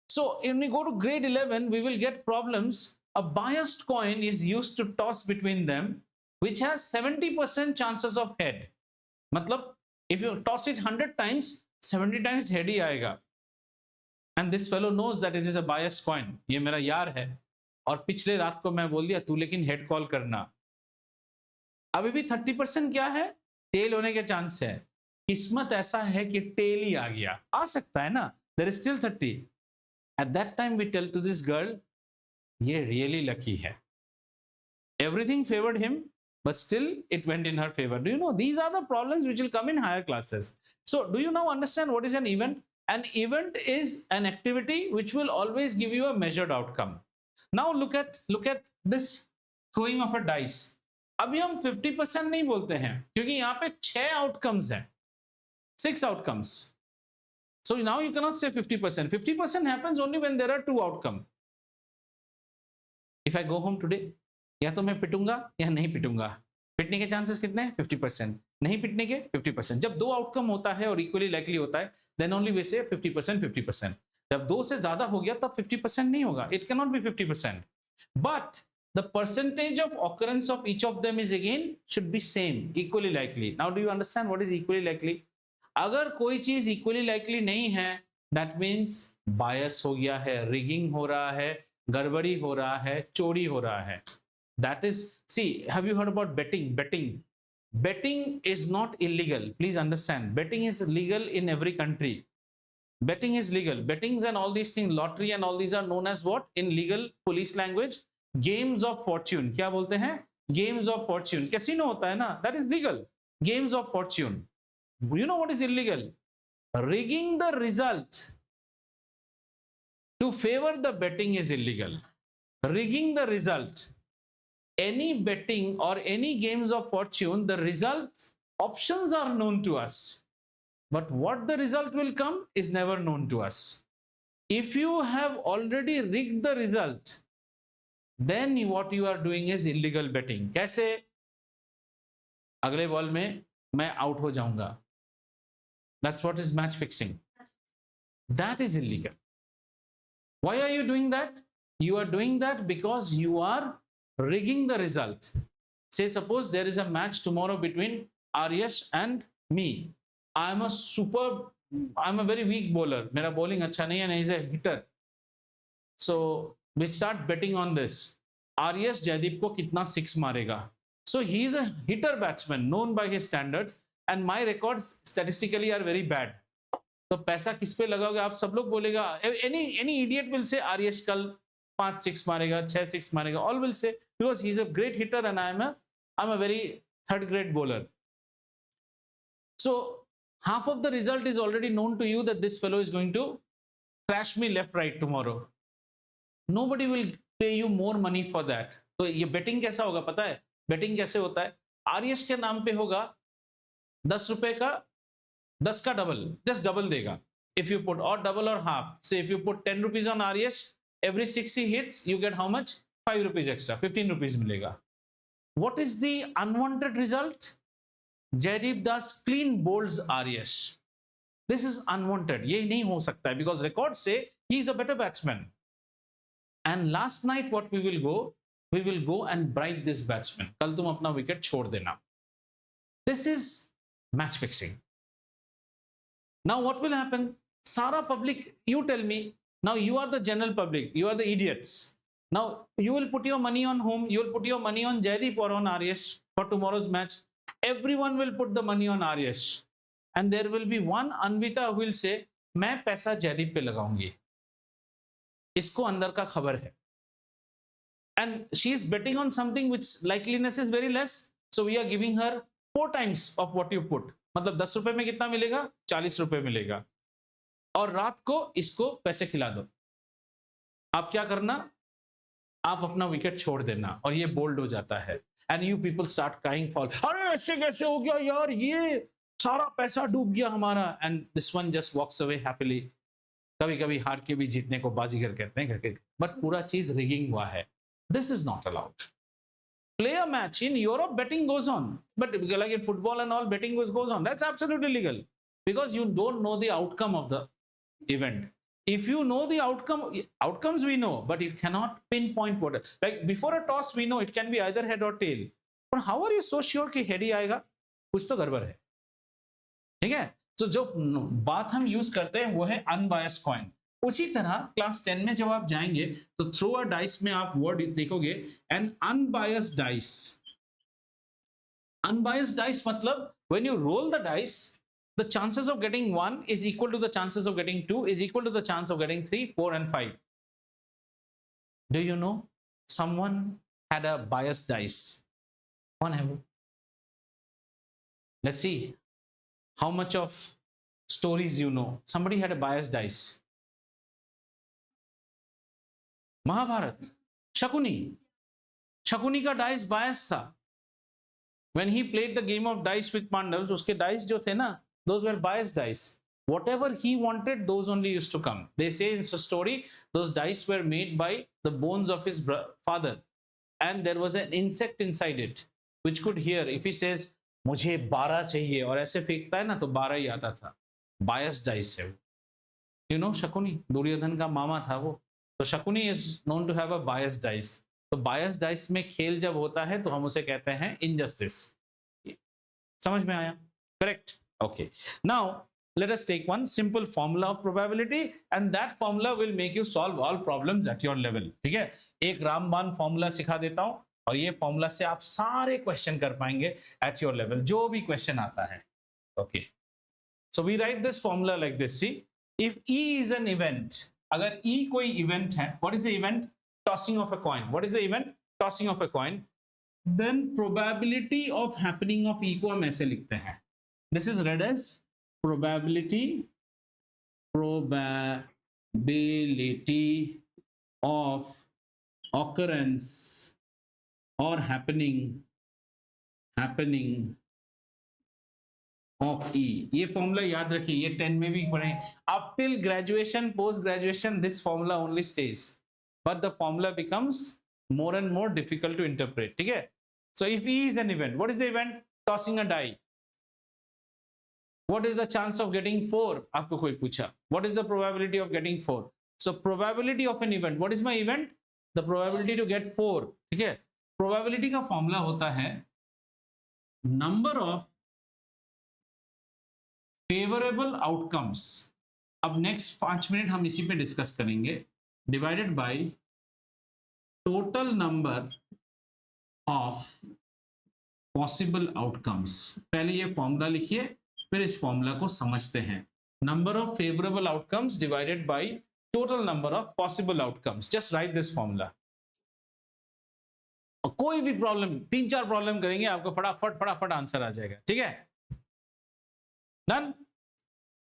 So when we go to grade 11, we will get problems. A biased coin is used to toss between them, which has 70% chances of head. मतलब if you toss it 100 times, 70 times head ही आएगा. And this fellow knows that it is a biased coin. ये मेरा यार है और पिछले रात को मैं बोल दिया तू लेकिन हेड कॉल करना. अभी भी 30% क्या है? टेल होने के चांस है. किस्मत ऐसा है कि टेल ही आ गया. आ सकता है ना. There is still 30. At that time we tell to this girl, ये really lucky है. Everything favored him, but still it went in her favor. Do you know? These are the problems which will come in higher classes. So do you now understand what is an event? An event is an activity which will always give you a measured outcome. Now look at this throwing of a dice. अभी हम 50% नहीं बोलते हैं, क्योंकि यहाँ पे 6 outcomes हैं, 6 outcomes. So now you cannot say 50%. 50% happens only when there are 2 outcomes. If I go home today, या तो मैं पिटूंगा या नहीं पिटूंगा. पिटने के चांसेस कितने हैं? 50%. नहीं पिटने के 50%. जब 2 आउटकम होता है और इक्वली लाइकली होता है, देन ओनली वे से 50%. 50%. जब 2 से ज्यादा हो गया तब 50% नहीं होगा. It can not be 50%. But the percentage of occurrence of each of them is again should be same, equally likely. Now do you understand what is equally likely? अगर कोई चीज equally likely नहीं है, that means bias हो गया है, rigging हो रहा है, गड़बड़ी हो रहा है, चोरी हो रहा है. That is, see, have you heard about betting? Betting is not illegal. Please understand, betting is legal in every country. Betting is legal. Bettings and all these things, lottery and all these are known as what? In legal police language, games of fortune. क्या बोलते हैं? Games of fortune. Casino होता है ना? That is legal. Games of fortune. You know what is illegal? Rigging the result to favor the betting is illegal. Rigging the result. Any betting or any games of fortune, the results options are known to us, but what the result will come is never known to us. If you have already rigged the result, then what you are doing is illegal betting. कैसे? अगले ball में मैं out हो जाऊंगा. That's what is match fixing. That is illegal. Why are you doing that? You are doing that because you are rigging the result. Say suppose there is a match tomorrow between Aryash and me, I'm a very weak bowler, मेरा bowling अच्छा नहीं है, he's a hitter. So we start betting on this. Aryash Jaideep को कितना six मारेगा? So he is a hitter batsman known by his standards and my records statistically are very bad. तो पैसा किस पे लगाओगे? आप सब लोग बोलेगा, any idiot will say Aryash कल 5 6 मारेगा, 6 6 मारेगा. All will say because he is a great hitter and I'm a very third grade bowler. So half of the result is already known to you that this fellow is going to crash me left right tomorrow. Nobody will pay you more money for that. तो ये betting कैसा होगा पता है? Betting कैसे होता है? आर्यश के नाम पे होगा 10 रुपए का 10 का डबल, जस्ट डबल देगा. If you put or double or half, say if you put 10 rupees on Aryash, every 6 he hits, you get how much? 5 rupees extra, 15 rupees मिलेगा. What is the unwanted result? Jaideep Das clean bowls Aryash. This is unwanted. ये नहीं हो सकता है because records say he is a better batsman. And last night what we will go and bribe this batsman. कल तुम अपना wicket छोड़ देना. This is match fixing. Now what will happen? Sara public, you tell me. Now you are the general public. You are the idiots. Now you will put your money on whom? You will put your money on Jaideep or on Aryash for tomorrow's match. Everyone will put the money on Aryash. And there will be one Anvita who will say, मैं पैसा जयदीप पे लगाऊंगी. इसको अंदर का खबर है. And she is betting on something which likeliness is very less. So we are giving her 4 times of what you put. मतलब 10 रुपए में कितना मिलेगा? 40 रुपए मिलेगा. और रात को इसको पैसे खिला दो. आप क्या करना? आप अपना विकेट छोड़ देना और ये बोल्ड हो जाता है. And you people start crying for, अरे ऐसे कैसे हो गया यार, ये सारा पैसा डूब गया हमारा. And this one just walks away happily. कभी कभी हार के भी जीतने को बाजीगर कहते हैं क्रिकेट, बट पूरा चीज रिगिंग हुआ है. This is not allowed. Play a match in Europe, betting goes on, but like in football and all, betting goes on. That's absolutely legal because you don't know the outcome of the event. If you know the outcomes we know, but you cannot pinpoint what. Like before a toss, we know it can be either head or tail. But how are you so sure कि head ही आएगा? कुछ तो गड़बड़ है. ठीक है? तो जो बात हम यूज करते हैं वो है अनबायस्ड कॉइन. उसी तरह क्लास 10 में जब आप जाएंगे तो थ्रो अ डाइस में आप वर्ड देखोगे an unbiased dice. Unbiased dice मतलब when you roll the dice, the chances of getting 1 is equal to the chances of getting 2 is equal to the chance of getting 3, 4 and 5. Do you know someone had a biased dice? One have. Let's see how much of stories you know. Somebody had a biased dice. Mahabharata, Shakuni का dice बायस था. When he played the game of dice with Pandavas, उसके dice जो थे ना, those were biased dice. Whatever he wanted, those only used to come. They say in the story, those dice were made by the bones of his father, and there was an insect inside it which could hear. If he says मुझे 12 चाहिए और ऐसे फेंकता है ना तो 12 ही आता था. Biased dice है. You know शकुनी, दुर्योधन का मामा था वो. तो Shakuni is known to have a biased dice. तो biased dice में खेल जब होता है तो हम उसे कहते हैं injustice. समझ में आया? Correct. Okay. Now let us take one simple formula of probability, and that formula will make you solve all problems at your level. ठीक है? एक रामबाण formula सिखा देता हूं और ये formula से आप सारे question कर पाएंगे at your level, जो भी question आता है. Okay. So we write this formula like this. See, if E is an event, अगर E कोई event है, what is the event? Tossing of a coin. What is the event? Tossing of a coin. Then probability of happening of E को हम ऐसे लिखते हैं. This is read as probability of occurrence or happening of E. ये formula याद रखिए, ये 10 में भी पढ़े. Up till graduation, post graduation, this formula only stays, but the formula becomes more and more difficult to interpret. ठीक है? So if E is an event, what is the event? Tossing a die. What is the chance of getting 4? आपको कोई पूछा. What is the probability of getting 4? So probability of an event. What is my event? The probability to get 4. ठीक है? Probability का formula होता है number of favourable outcomes, अब next 5 minute हम इसी पे डिस्कस करेंगे, divided by total number of possible outcomes. पहले ये फॉर्मूला लिखिए, फिर इस फॉर्मूला को समझते हैं। Number of favourable outcomes divided by total number of possible outcomes. Just right this formula. कोई भी प्रॉब्लम, 3-4 प्रॉब्लम करेंगे, आपको फटाफट फटाफट आंसर आ जाएगा। ठीक है, done?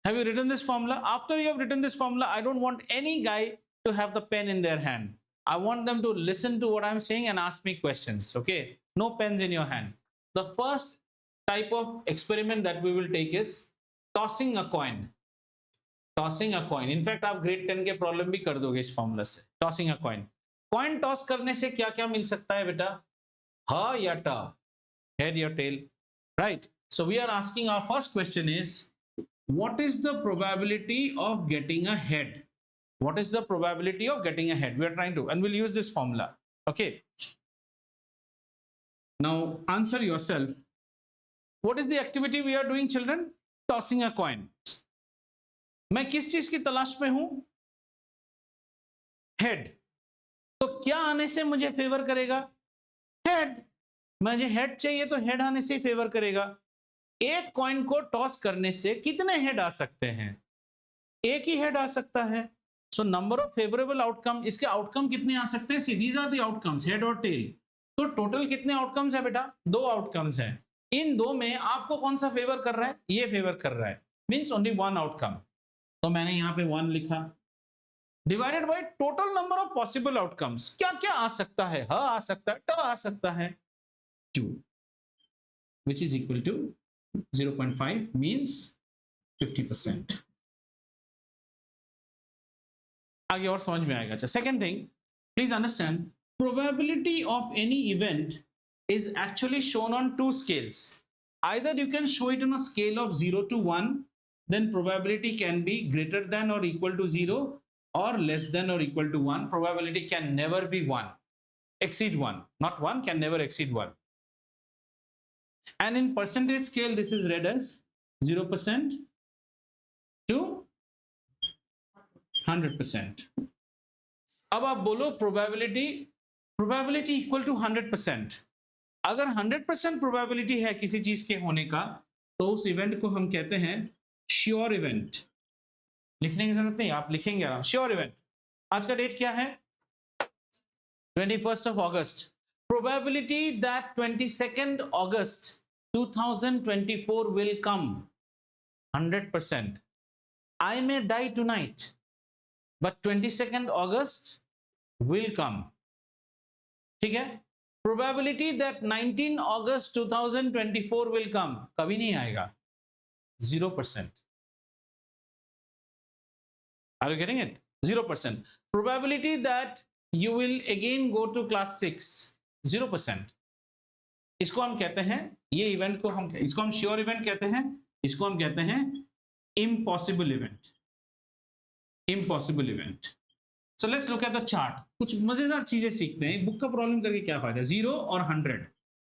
Have you written this formula? After you have written this formula, I don't want any guy to have the pen in their hand. I want them to listen to what I'm saying and ask me questions. Okay, no pens in your hand. The first type of experiment that we will take is tossing a coin. Tossing a coin. In fact, आप grade 10 के problem भी कर दोगे इस formula से। Tossing a coin. Coin toss करने से क्या क्या मिल सकता है बेटा? हा या टा? Head या tail? Right. So we are asking, our first question is, what is the probability of getting a head? What is the probability of getting a head? We are trying to, and we'll use this formula. Okay. Now answer yourself. What is the activity we are doing, children? Tossing a coin. मैं किस चीज की तलाश में हूं? Head. तो क्या आने से मुझे फेवर करेगा? Head. मुझे हेड चाहिए तो हेड आने से फेवर करेगा। एक कॉइन को टॉस करने से कितने हेड आ सकते हैं? एक ही हेड आ सकता है। So number of favourable outcome, इसके आउटकम कितने आ सकते हैं? See these are the outcomes, head और टेल। तो टोटल कितने आउटकम्स है बेटा? 2 आउटकम्स हैं। इन दो में आपको कौन सा फेवर कर रहा है? ये फेवर कर रहा है, मींस ओनली 1 आउटकम। तो मैंने यहां पे 1 लिखा, divided by total number of possible outcomes. क्या क्या आ सकता है? ह आ सकता है, ट आ सकता है, 2, which is equal to 0.5 means 50%। आगे और समझ में आएगा। अच्छा, second thing, please understand, probability of any event is actually shown on 2 scales. Either you can show it on a scale of 0 to 1, then probability can be greater than or equal to 0, or less than or equal to 1. Probability can never be 1, exceed 1, not 1, can never exceed 1. And in percentage scale, this is read as 0% to 100%. अब आप बोलो probability equal to 100%। अगर 100% probability है किसी चीज के होने का, तो उस इवेंट को हम कहते हैं श्योर इवेंट। लिखने की जरूरत नहीं, आप लिखेंगे आराम। Sure event. आज का डेट क्या है? 21st of August. Probability that 22nd August 2024 will come, 100%. I may die tonight, but 22nd August will come. ठीक है? Probability that 19 August 2024 will come, कभी नहीं आएगा, 0%. Are you getting it? 0%. Probability that you will again go to class 6, 0%. इसको हम कहते हैं, ये इवेंट को हम, इसको हम श्योर इवेंट कहते हैं, इसको हम कहते हैं impossible event. Impossible event. So let's look at the chart. कुछ मजेदार चीजें सीखते हैं। बुक का प्रॉब्लम करके क्या फायदा? 0 और 100।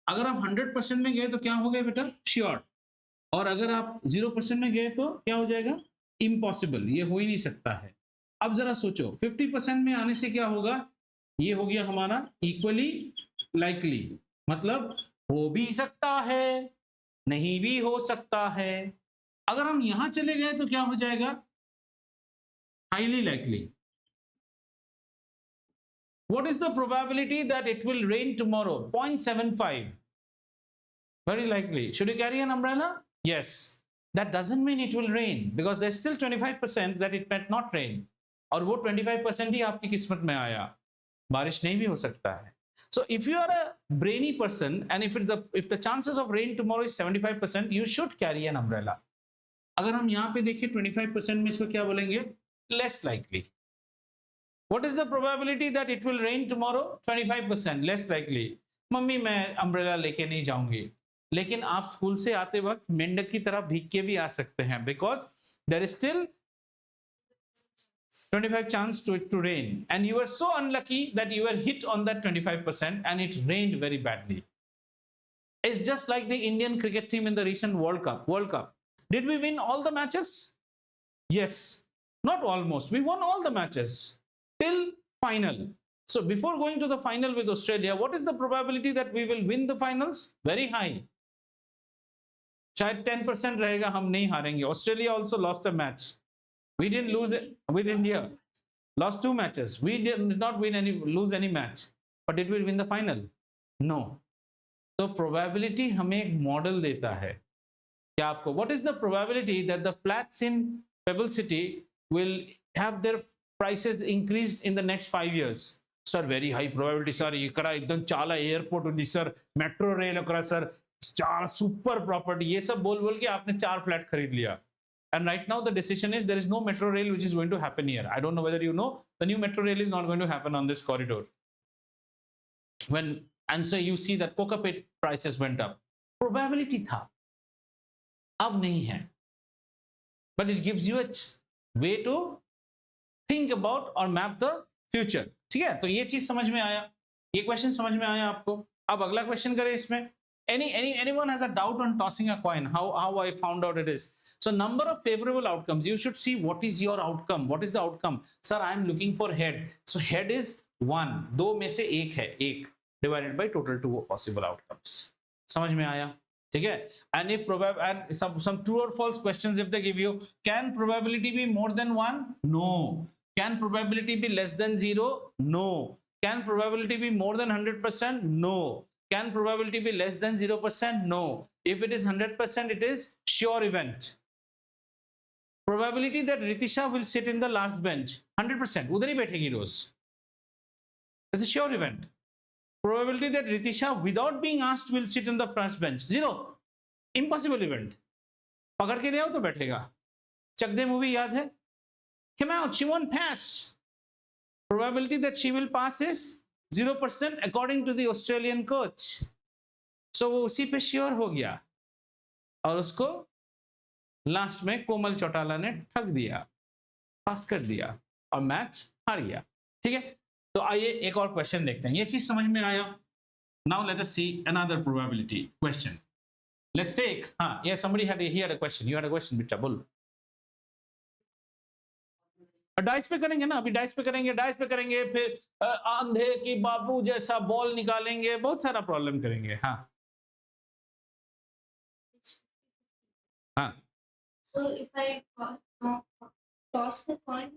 अगर आप 100% में गए तो क्या हो गया बेटा? श्योर। और अगर आप 0% में गए तो क्या हो जाएगा? इम्पॉसिबल। ये हो ही नहीं सकता है। अब जरा सोचो, 50% में आने से क्या होगा? ये हो गया हमारा इक्वली लाइकली, मतलब हो भी सकता है, नहीं भी हो सकता है। अगर हम यहां चले गए तो क्या हो जाएगा? Highly likely. What is the probability that it will rain tomorrow? 0.75. Very likely. Should you carry an umbrella? Yes. That doesn't mean it will rain, because there's still 25% that it might not rain. और वो 25% ही आपकी किस्मत में आया, बारिश नहीं भी हो सकता है। So if you are a brainy person and if the chances of rain tomorrow is 75%, you should carry an umbrella. अगर हम यहाँ पे देखें 25% में इसको क्या बोलेंगे? Less likely. What is the probability that it will rain tomorrow? 25%, less likely. Mummy मैं अम्ब्रेला लेके नहीं जाऊंगी। लेकिन आप स्कूल से आते वक्त मेंढक की तरह भीग के भी आ सकते हैं, because there is still 25 chance to it to rain, and you were so unlucky that you were hit on that 25% and it rained very badly. It's just like the Indian cricket team in the recent World Cup. Did we win all the matches? Yes. Not almost. We won all the matches till final. So before going to the final with Australia, what is the probability that we will win the finals? Very high. शायद 10% रहेगा हम नहीं हारेंगे. Australia also lost a match. We didn't lose it with India. Lost 2 matches. We did not lose any match. But did we win the final? No. So probability हमें एक model देता है. क्या आपको? What is the probability that the flats in Pebble City will have their prices increased in the next 5 years? Sir, very high probability, sir. ఇక్కడ एकदम చాలా airport ఉంది सर, मेट्रो रेल करा सर, 4 सुपर प्रॉपर्टी, ये सब बोल बोल के आपने 4 फ्लैट खरीद लिया. And right now the decision is there is no metro rail which is going to happen here. I don't know whether you know, the new metro rail is not going to happen on this corridor. And so you see that coca-pit prices went up. Probability था, अब नहीं है. But it gives you a way to think about or map the future. ठीक है, तो ये चीज समझ में आया, ये क्वेश्चन समझ में आया आपको. अब अगला क्वेश्चन करें इसमें. Anyone has a doubt on tossing a coin? How I found out it is. So number of favorable outcomes. You should see what is your outcome. What is the outcome? Sir, I am looking for head. So head is 1. 2 में से 1 है, 1 divided by total 2 possible outcomes. समझ में आया? ठीक है. And if and some true or false questions if they give you, can probability be more than 1? No. Can probability be less than 0? No. Can probability be more than 100%? No. Can probability be less than 0%? No. If it is 100%, it is sure event. Probability that Ritisha will sit in the last bench, 100%. उधर ही बैठेगी रोज. It's a sure event. Probability that Ritisha without being asked will sit in the first bench, 0. Impossible event. पकड़ के ले आओ तो बैठेगा. चक दे movie याद है? Come out, she won't pass. Probability that she will pass is 0% according to the Australian coach. So वो उसी पे श्योर हो गया और उसको लास्ट में कोमल चौटाला ने ठग दिया, पास कर दिया और मैच हार गया. ठीक है, तो आइए एक और क्वेश्चन देखते हैं. ये चीज समझ में आया. Now let us see another probability question. Let's take, हाँ, yeah, somebody had a question. You had a question, बेटा बोल. डाइस पे करेंगे ना, अभी डाइस पे करेंगे, फिर अंधे की बाबू जैसा बॉल निकालेंगे, बहुत सारा प्रॉब्लम करेंगे. हाँ हाँ. So if I toss the coin,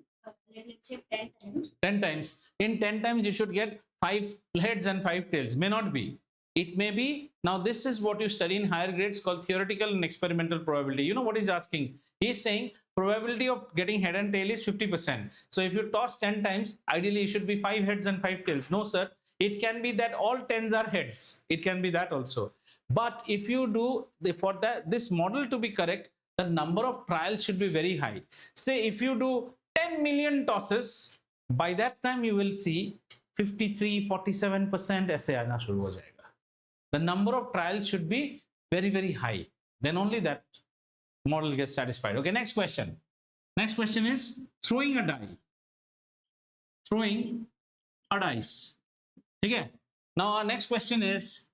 let's say 10 times. 10 times. In 10 times, you should get 5 heads and 5 tails. May not be. It may be. Now, this is what you study in higher grades called theoretical and experimental probability. You know what he's asking? He's saying probability of getting head and tail is 50%. So if you toss 10 times, ideally it should be 5 heads and 5 tails. No, sir. It can be that all 10s are heads. It can be that also. But if you do, for that this model to be correct, the number of trials should be very high. Say if you do 10 million tosses, by that time you will see 53-47% ऐसे आना शुरू हो जाएगा. The number of trials should be very, very high. Then only that model gets satisfied. Okay, next question. Next question is throwing a die. Throwing a dice. ठीक है. Now our next question is,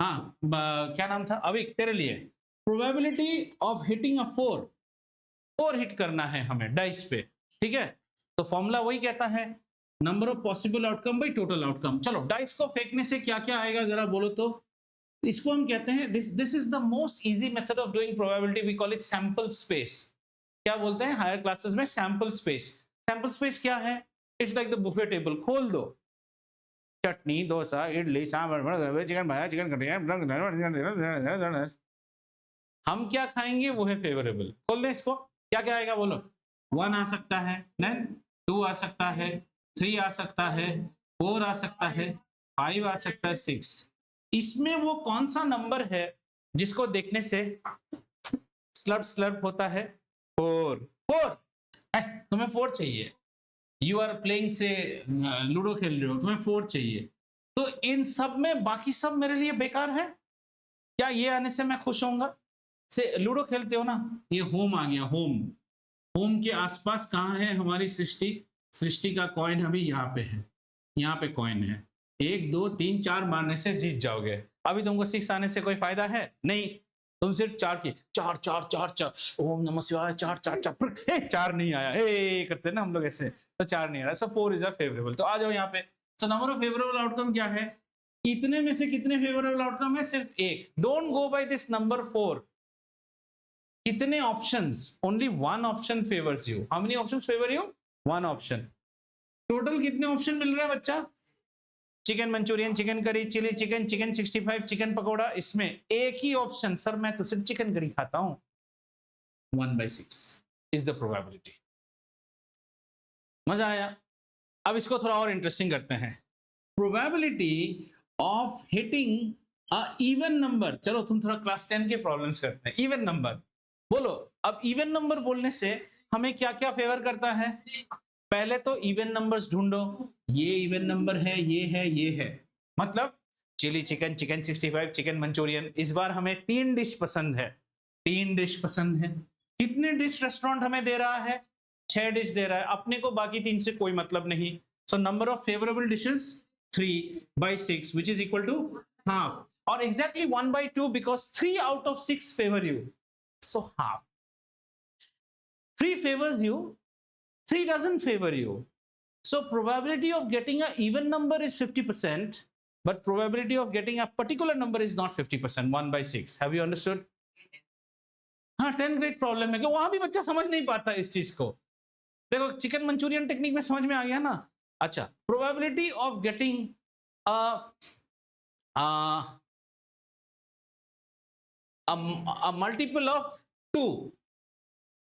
हाँ, क्या नाम था? अविक, तेरे लिए. Probability of hitting a 4 hit करना है हमें डाइस पे. ठीक है, तो फॉर्मूला वही कहता है, number of possible outcome by total outcome. चलो, डाइस को फेंकने से क्या क्या आएगा जरा बोलो तो. इसको हम कहते हैं, this is the most easy method of doing probability. We call it sample space. क्या बोलते हैं हायर क्लासेस में? Sample space. सैंपल स्पेस क्या है? It's like the buffet table. खोल दो, चटनी, डोसा, इडली, सांभर, चिकन भाया, चिकन कटिया, हम क्या खाएंगे वो है फेवरेबल. खोल दे इसको, क्या क्या आएगा बोलो. 1 आ सकता है, देन 2 आ सकता है, 3 आ सकता है, 4 आ सकता है, 5 आ सकता है, 6. इसमें वो कौन सा नंबर है जिसको देखने से स्लर्प स्लर्प होता है? 4. तुम्हें 4 चाहिए. यू आर प्लेइंग से लूडो खेल रहे हो, तुम्हें 4 चाहिए. तो इन सब में बाकी सब मेरे लिए बेकार है. क्या ये आने से मैं खुश होऊंगा? से लूडो खेलते हो ना, ये होम आ गया. होम के आसपास कहाँ है हमारी सृष्टि का कॉइन अभी यहाँ पे है. यहाँ पे कॉइन है. 1 2 3 4 मारने से जीत जाओगे. अभी तुमको 6 आने से कोई फायदा है नहीं. तुम सिर्फ चार की चार चार चार चार ओम नमः शिवाय चार चार चार फिर चार नहीं आया हे करते हैं ना हम लोग ऐसे, तो चार नहीं आ रहा, सो 4 इज अ फेवरेबल। तो आ जाओ यहाँ पे, सो नंबर ऑफ फेवरेबल आउटकम क्या है, इतने में से कितने फेवरेबल आउटकम है, सिर्फ एक। Don't go by this number 4। कितने options, only one option favours you. How many options favour you, one option. Total कितने ऑप्शन मिल रहे हैं बच्चा, chicken Manchurian, chicken curry, chilli chicken, chicken 65, chicken pakora, इसमें एक ही ऑप्शन, सर मैं तो सिर्फ चिकन करी खाता हूं। 1/6 इज द प्रोबेबिलिटी। मजा आया? अब इसको थोड़ा और इंटरेस्टिंग करते हैं। Probability of hitting a even number. चलो तुम थोड़ा क्लास 10 के प्रॉब्लम्स करते हैं। इवन नंबर बोलो। अब इवन नंबर बोलने से हमें क्या क्या फेवर करता है, पहले तो इवन नंबर्स ढूंढो, ये इवन नंबर है, ये है, ये है। मतलब chilli chicken, chicken 65, chicken Manchurian. इस बार हमें 3 डिश पसंद है, 3 डिश पसंद है। कितने डिश रेस्टोरेंट हमें दे रहा है, 6 डिश दे रहा है, अपने को बाकी 3 से कोई मतलब नहीं। सो number of favourable dishes 3/6 which is equal to half, or exactly 1/2 because 3 out of 6 favor you, so half. 3 favors you, 3 doesn't favor you. So probability of getting an even number is 50%, but probability of getting a particular number is not 50%, 1/6. Have you understood? हाँ, 10th grade problem है कि वहां भी बच्चा समझ नहीं पाता इस चीज को। देखो चिकन मंचूरियन टेक्निक में समझ में आ गया ना। अच्छा, probability of getting a multiple of 2,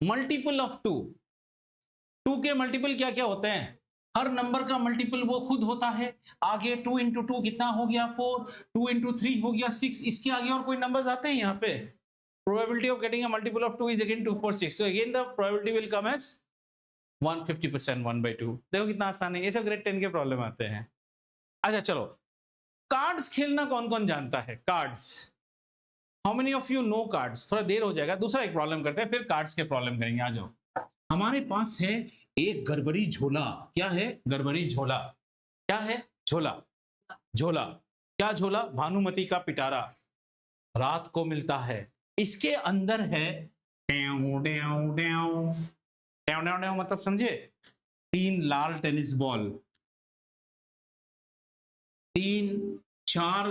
multiple of 2 के मल्टीपल क्या क्या होते हैं, हर नंबर का मल्टीपल वो खुद होता है। आगे 2 into 2 कितना हो गया 4, 2 into 3 हो गया 6, इसके आगे और कोई नंबर्स आते हैं यहाँ पे। probability of getting a multiple of 2 is again 2, 4, 6, so again the probability will come as 150%, 1/2। देखो कितना आसान है, ये सब ग्रेड 10 के प्रॉब्लम आते हैं। अच्छा चलो, कार्ड्स खेलना कौन कौन जानता है, cards, how many of you know cards. थोड़ा देर हो जाएगा, दूसरा एक प्रॉब्लम करते हैं, फिर कार्ड्स के प्रॉब्लम करेंगे। आ जाओ, हमारे पास है एक गड़बड़ी झोला। क्या है, गड़बड़ी झोला। क्या है, झोला। झोला क्या, झोला भानुमति का पिटारा रात को मिलता है। इसके अंदर है डेव डेव डेव डेव डेव डेव, मतलब समझे, 3 लाल tennis ball, 4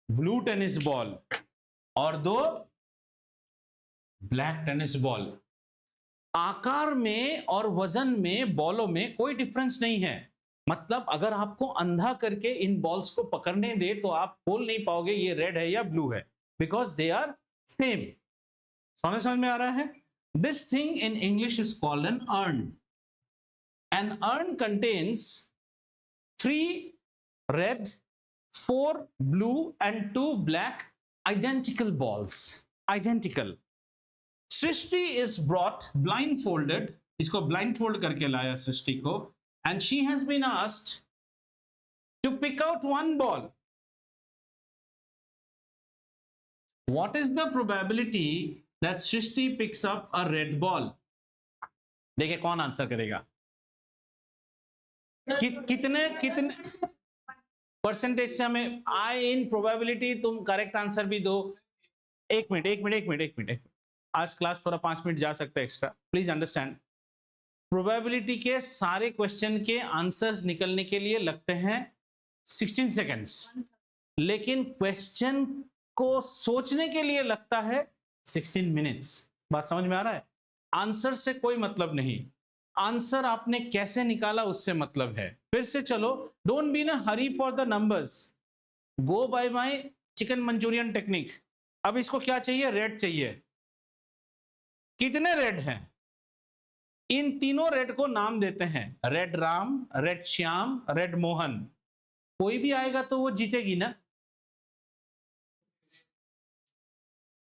blue tennis ball और 2 ब्लैक टेनिस बॉल। आकार में और वजन में बॉलों में कोई डिफरेंस नहीं है। मतलब अगर आपको अंधा करके इन बॉल्स को पकड़ने दे तो आप बोल नहीं पाओगे ये रेड है या ब्लू है, बिकॉज दे आर सेम। समझ में आ रहा है? This thing in English is called an urn. An urn contains 3 red, 4 blue and 2 black identical balls. Identical. Srishti is brought blindfolded. इसको blindfold करके लाया सृष्टि को, and she has been asked to pick out one ball. What is the probability that Srishti picks up a red ball? देखिए कौन answer करेगा, कितने percentage से हमें आई इन प्रोबेबिलिटी। तुम करेक्ट आंसर भी दो। एक मिनट, आज क्लास थोड़ा 5 मिनट जा सकता है एक्स्ट्रा, प्लीज अंडरस्टैंड। प्रोबेबिलिटी के सारे क्वेश्चन के आंसर्स निकलने के लिए लगते हैं 16 सेकेंड्स, लेकिन क्वेश्चन को सोचने के लिए लगता है 16 मिनट्स। बात समझ में आ रहा है? आंसर से कोई मतलब नहीं, आंसर आपने कैसे निकाला उससे मतलब है। फिर से चलो, don't be in a hurry for the numbers, go by my chicken Manchurian technique. अब इसको क्या चाहिए, रेड चाहिए। कितने रेड हैं, इन तीनों रेड को नाम देते हैं, red Ram, red Shyam, red Mohan. कोई भी आएगा तो वो जीतेगी ना।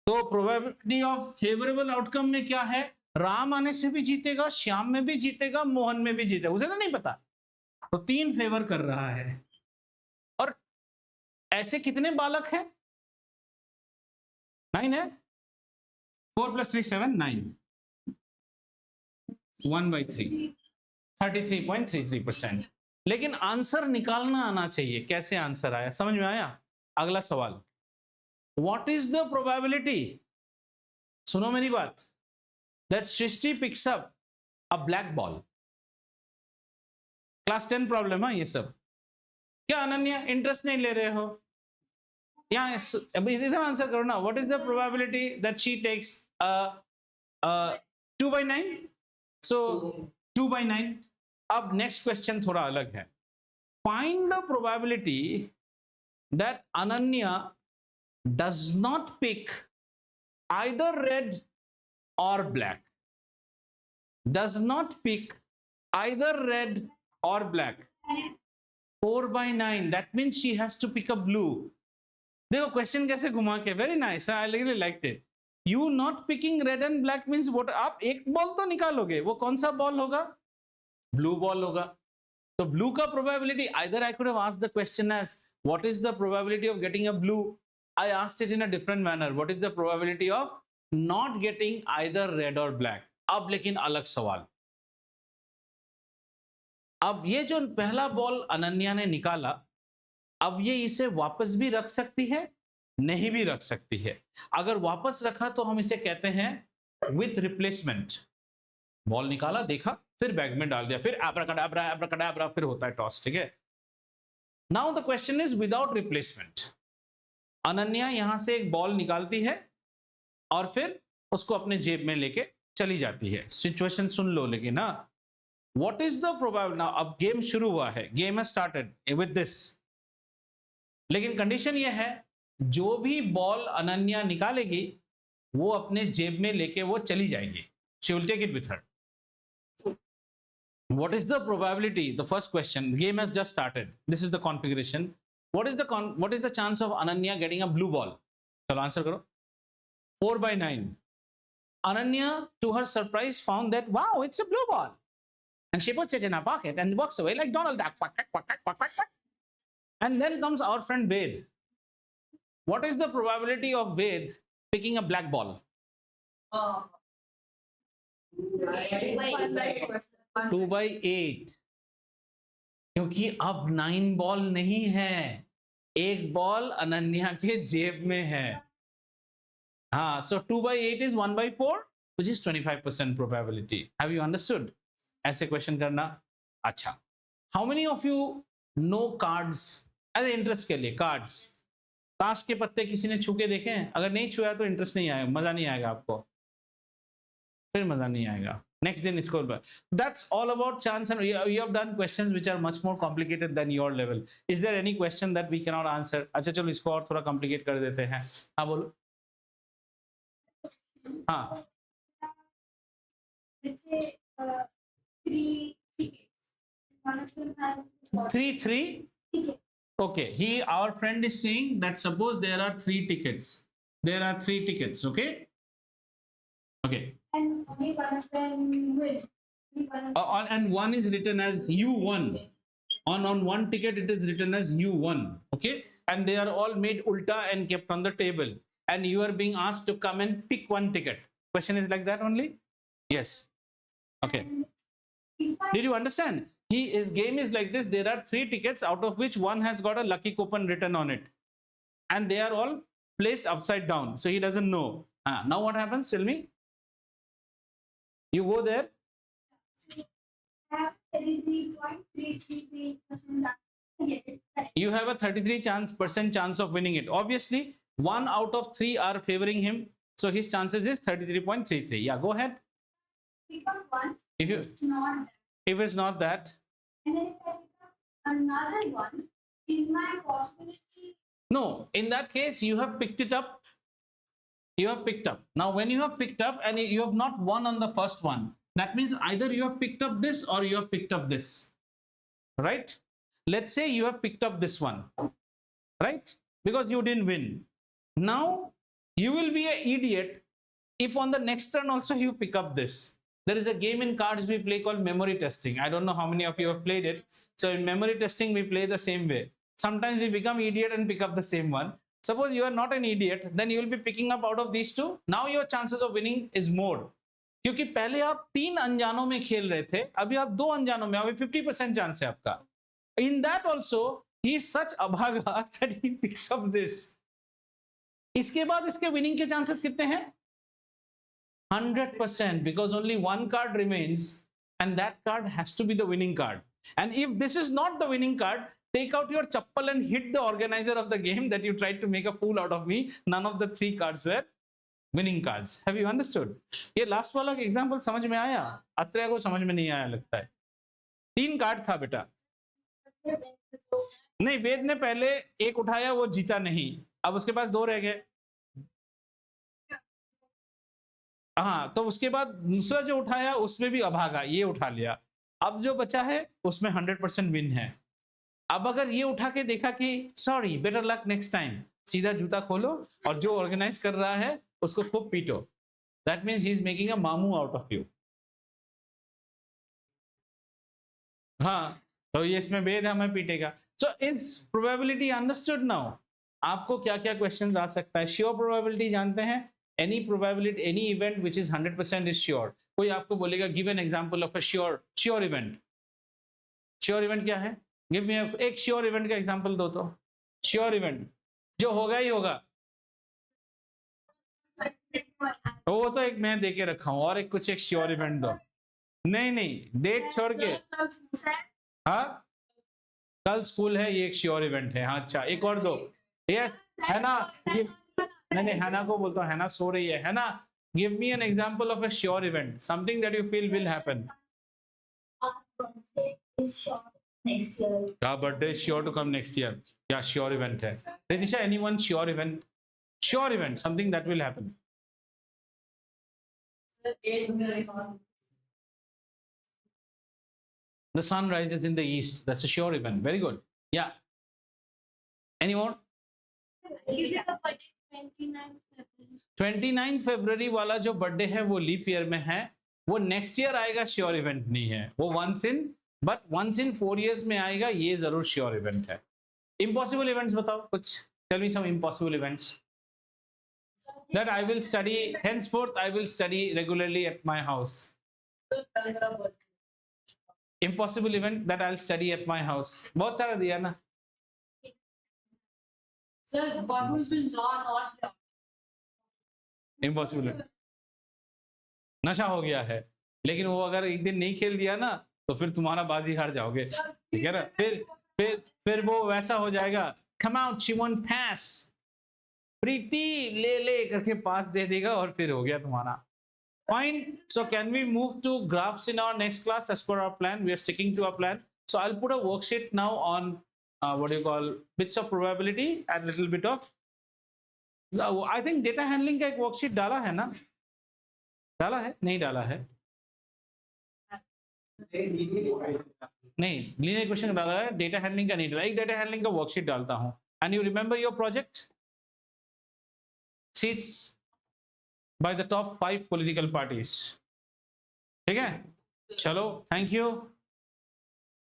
तो प्रोबेबिलिटी ऑफ फेवरेबल आउटकम में क्या है, राम आने से भी जीतेगा, श्याम में भी जीतेगा, मोहन में भी जीतेगा। उसे तो नहीं पता, तो 3 फेवर कर रहा है। और ऐसे कितने बालक हैं, 9 है। 4 + 3 7, 9, 1/3, 33.33%। लेकिन आंसर निकालना आना चाहिए, कैसे आंसर आया, समझ में आया? अगला सवाल, what is the probability, सुनो मेरी बात, that Srishti picks up a black ball? Class 10 problem है ये सब. क्या अनन्या इंटरेस्ट नहीं ले रहे हो? यहाँ इधर आंसर करो ना. What is the probability that she takes 2/9? So 2/9. अब next question थोड़ा अलग है. Find the probability that Ananya does not pick either red or black. Does not pick either red or black. 4/9. That means she has to pick up blue. देखो question कैसे घुमा के. Very nice. I really liked it. You not picking red and black means what? आप एक ball तो निकालोगे. वो कौन सा बॉल होगा? ब्लू बॉल होगा. तो ब्लू का probability, either I could have asked the question as what is the probability of getting a blue. I asked it in a different manner. What is the probability of not getting either red और black? अब लेकिन अलग सवाल. अब ये जो पहला ball Ananya ने निकाला, अब ये इसे वापस भी रख सकती है, नहीं भी रख सकती है. अगर वापस रखा तो हम इसे कहते हैं विथ रिप्लेसमेंट. बॉल निकाला, देखा, फिर बैग में डाल दिया, फिर एब्राकडाब्रा एब्राकडाब्रा फिर होता है टॉस. ठीक है. Now the question is without replacement. Ananya यहां से एक बॉल निकालती है और फिर उसको अपने जेब में लेके चली जाती है. सिचुएशन सुन लो लेकिन ना. What is the probability? Now अब गेम शुरू हुआ है. Game has started with this. लेकिन कंडीशन ये है, जो भी बॉल अनन्या निकालेगी वो अपने जेब में लेके वो चली जाएगी. She will take it with her. What is the probability? The first question. The game has just started. This is the configuration. What is the chance of Ananya getting a blue ball? चलो answer करो. 4/9. Ananya, to her surprise, found that wow, it's a blue ball, and she puts it in her pocket and walks away like Donald Duck. Quack, quack, quack, quack, quack, quack. And then comes our friend Ved. What is the probability of Ved picking a black ball? 2/8. क्योंकि अब 9 ball नहीं है, एक ball Ananya के जेब में है. हाँ, so 2/8 is 1/4, which is 25% probability. Have you understood? ऐसे क्वेश्चन करना. अच्छा, how many of you know cards? ऐसे इंटरेस्ट के लिए कार्ड्स, ताश के पत्ते किसी ने छू के देखे हैं? अगर नहीं छुआ तो इंटरेस्ट नहीं आएगा, मजा नहीं आएगा आपको, फिर मजा नहीं आएगा. Next दिन इसको. That's all about chance, and you have done questions which are much more complicated than your level. Is there any question that we cannot answer? अच्छा चलो इसको और थोड़ा कॉम्प्लिकेट कर देते हैं. हाँ बोलो. हाँ. Let's say 3 tickets. One of them has 3 tickets. Okay. Our friend is saying that suppose there are 3 tickets. There are 3 tickets. Okay. Okay. And only one of them will. And one is written as you won. On one ticket it is written as you won. Okay. And they are all made ulta and kept on the table. And you are being asked to come and pick one ticket. Question is like that only? Yes. Okay. Did you understand? His game is like this. There are 3 tickets out of which one has got a lucky coupon written on it. And they are all placed upside down. So he doesn't know. Now what happens? Tell me. You go there. Have 33.333% You have a 33% chance of winning it. Obviously, 1 out of 3 are favoring him. So his chances is 33.33. Yeah, go ahead. Become one. If It's not that. if it's not that, And then if I become another one, is my possibility? no, in that case, you have picked it up. You have picked up. Now, when you have picked up and you have not won on the first one, that means either you have picked up this or you have picked up this. Right? Let's say you have picked up this one. Right? Because you didn't win. Now, you will be an idiot if on the next turn also you pick up this. There is a game in cards we play called memory testing. I don't know how many of you have played it. So in memory testing, we play the same way. Sometimes we become idiot and pick up the same one. Suppose you are not an idiot, then you will be picking up out of these 2. Now your chances of winning is more. क्योंकि पहले आप 3 अनजानों में खेल रहे थे, अभी आप 2 अनजानों में, अभी 50% चांस है आपका. In that also, he is such abhaga that he picks up this. इसके बाद इसके विनिंग के चांसेस कितने हैं? 100%, because only one card remains and that card has to be the winning card. And if this is not the winning card, take out your chappal and hit the organizer of the game that you tried to make a fool out of me. None of the 3 cards were winning cards. Have you understood? ये last वाला example समझ में आया? अत्रेया को समझ में नहीं आया लगता है. 3 कार्ड था बेटा. नहीं, वेद ने पहले एक उठाया, वो जीता नहीं. अब उसके पास 2 रह गए. हाँ, तो उसके बाद दूसरा जो उठाया उसमें भी अभागा, ये उठा लिया. अब जो बचा है उसमें 100% विन है. अब अगर ये उठा के देखा कि sorry, better luck next time, सीधा जूता खोलो और जो ऑर्गेनाइज कर रहा है उसको खूब पीटो. That means he is making a मामू आउट ऑफ यू. हाँ, तो ये इसमें भेद है, हमें पीटेगा. So is probability understood now? आपको क्या क्या क्वेश्चन आ सकता है? श्योर प्रोबेबिलिटी जानते हैं? Any probability, any event which is 100% is sure. कोई आपको बोलेगा give an example of a sure event. Sure event क्या है? गिव मी एक श्योर इवेंट का एग्जांपल दो. तो श्योर इवेंट जो होगा ही होगा. वो तो एक मैं दे के रखा हूं, और एक कुछ एक श्योर इवेंट दो. नहीं, डेट छोड़ के. हाँ, कल स्कूल है, ये एक श्योर इवेंट है. हाँ, अच्छा, एक और दो. यस, है ना? नहीं, हैना को बोलता हूँ, हैना सो रही है. है ना? Give me an example of a sure event, something that you feel will happen. Next year. Our birthday is sure to come next year. Yeah, sure event है. Ritisha, anyone sure event? Sure event, something that will happen. The sun rises in the east. That's a sure event. Very good. Yeah. Any more? 29th February वाला जो birthday है वो leap year में है. वो next year आएगा, sure event नहीं है. वो once in 4 years में आएगा, ये जरूर श्योर इवेंट है. इम्पॉसिबल इवेंट्स बताओ कुछ. Tell me some impossible events that I will study henceforth. I will study regularly at my house. Impossible event that I'll study at my house. बहुत सारा दिया ना. Sir, what will be not Impossible. नशा हो गया है, लेकिन वो अगर एक दिन नहीं खेल दिया ना तो फिर तुम्हारा बाजी हार जाओगे. ठीक है ना? फिर वो वैसा हो जाएगा. Come out, she won't pass. प्रीति ले करके पास दे देगा और फिर हो गया तुम्हारा. Fine. So can we move to graphs in our next class as per our plan? We are sticking to our plan. So I'll put a worksheet now on what do you call bits of probability and little bit of. I think data handling का एक worksheet डाला है ना? डाला है? नहीं डाला है? नहीं, लीनियर क्वेश्चन डाला है. डेटा हैंडलिंग का नहीं डाला. एक डेटा हैंडलिंग का वर्कशीट डालता हूं. And you remember your project seats by the top 5 political parties. ठीक है, चलो, थैंक यू.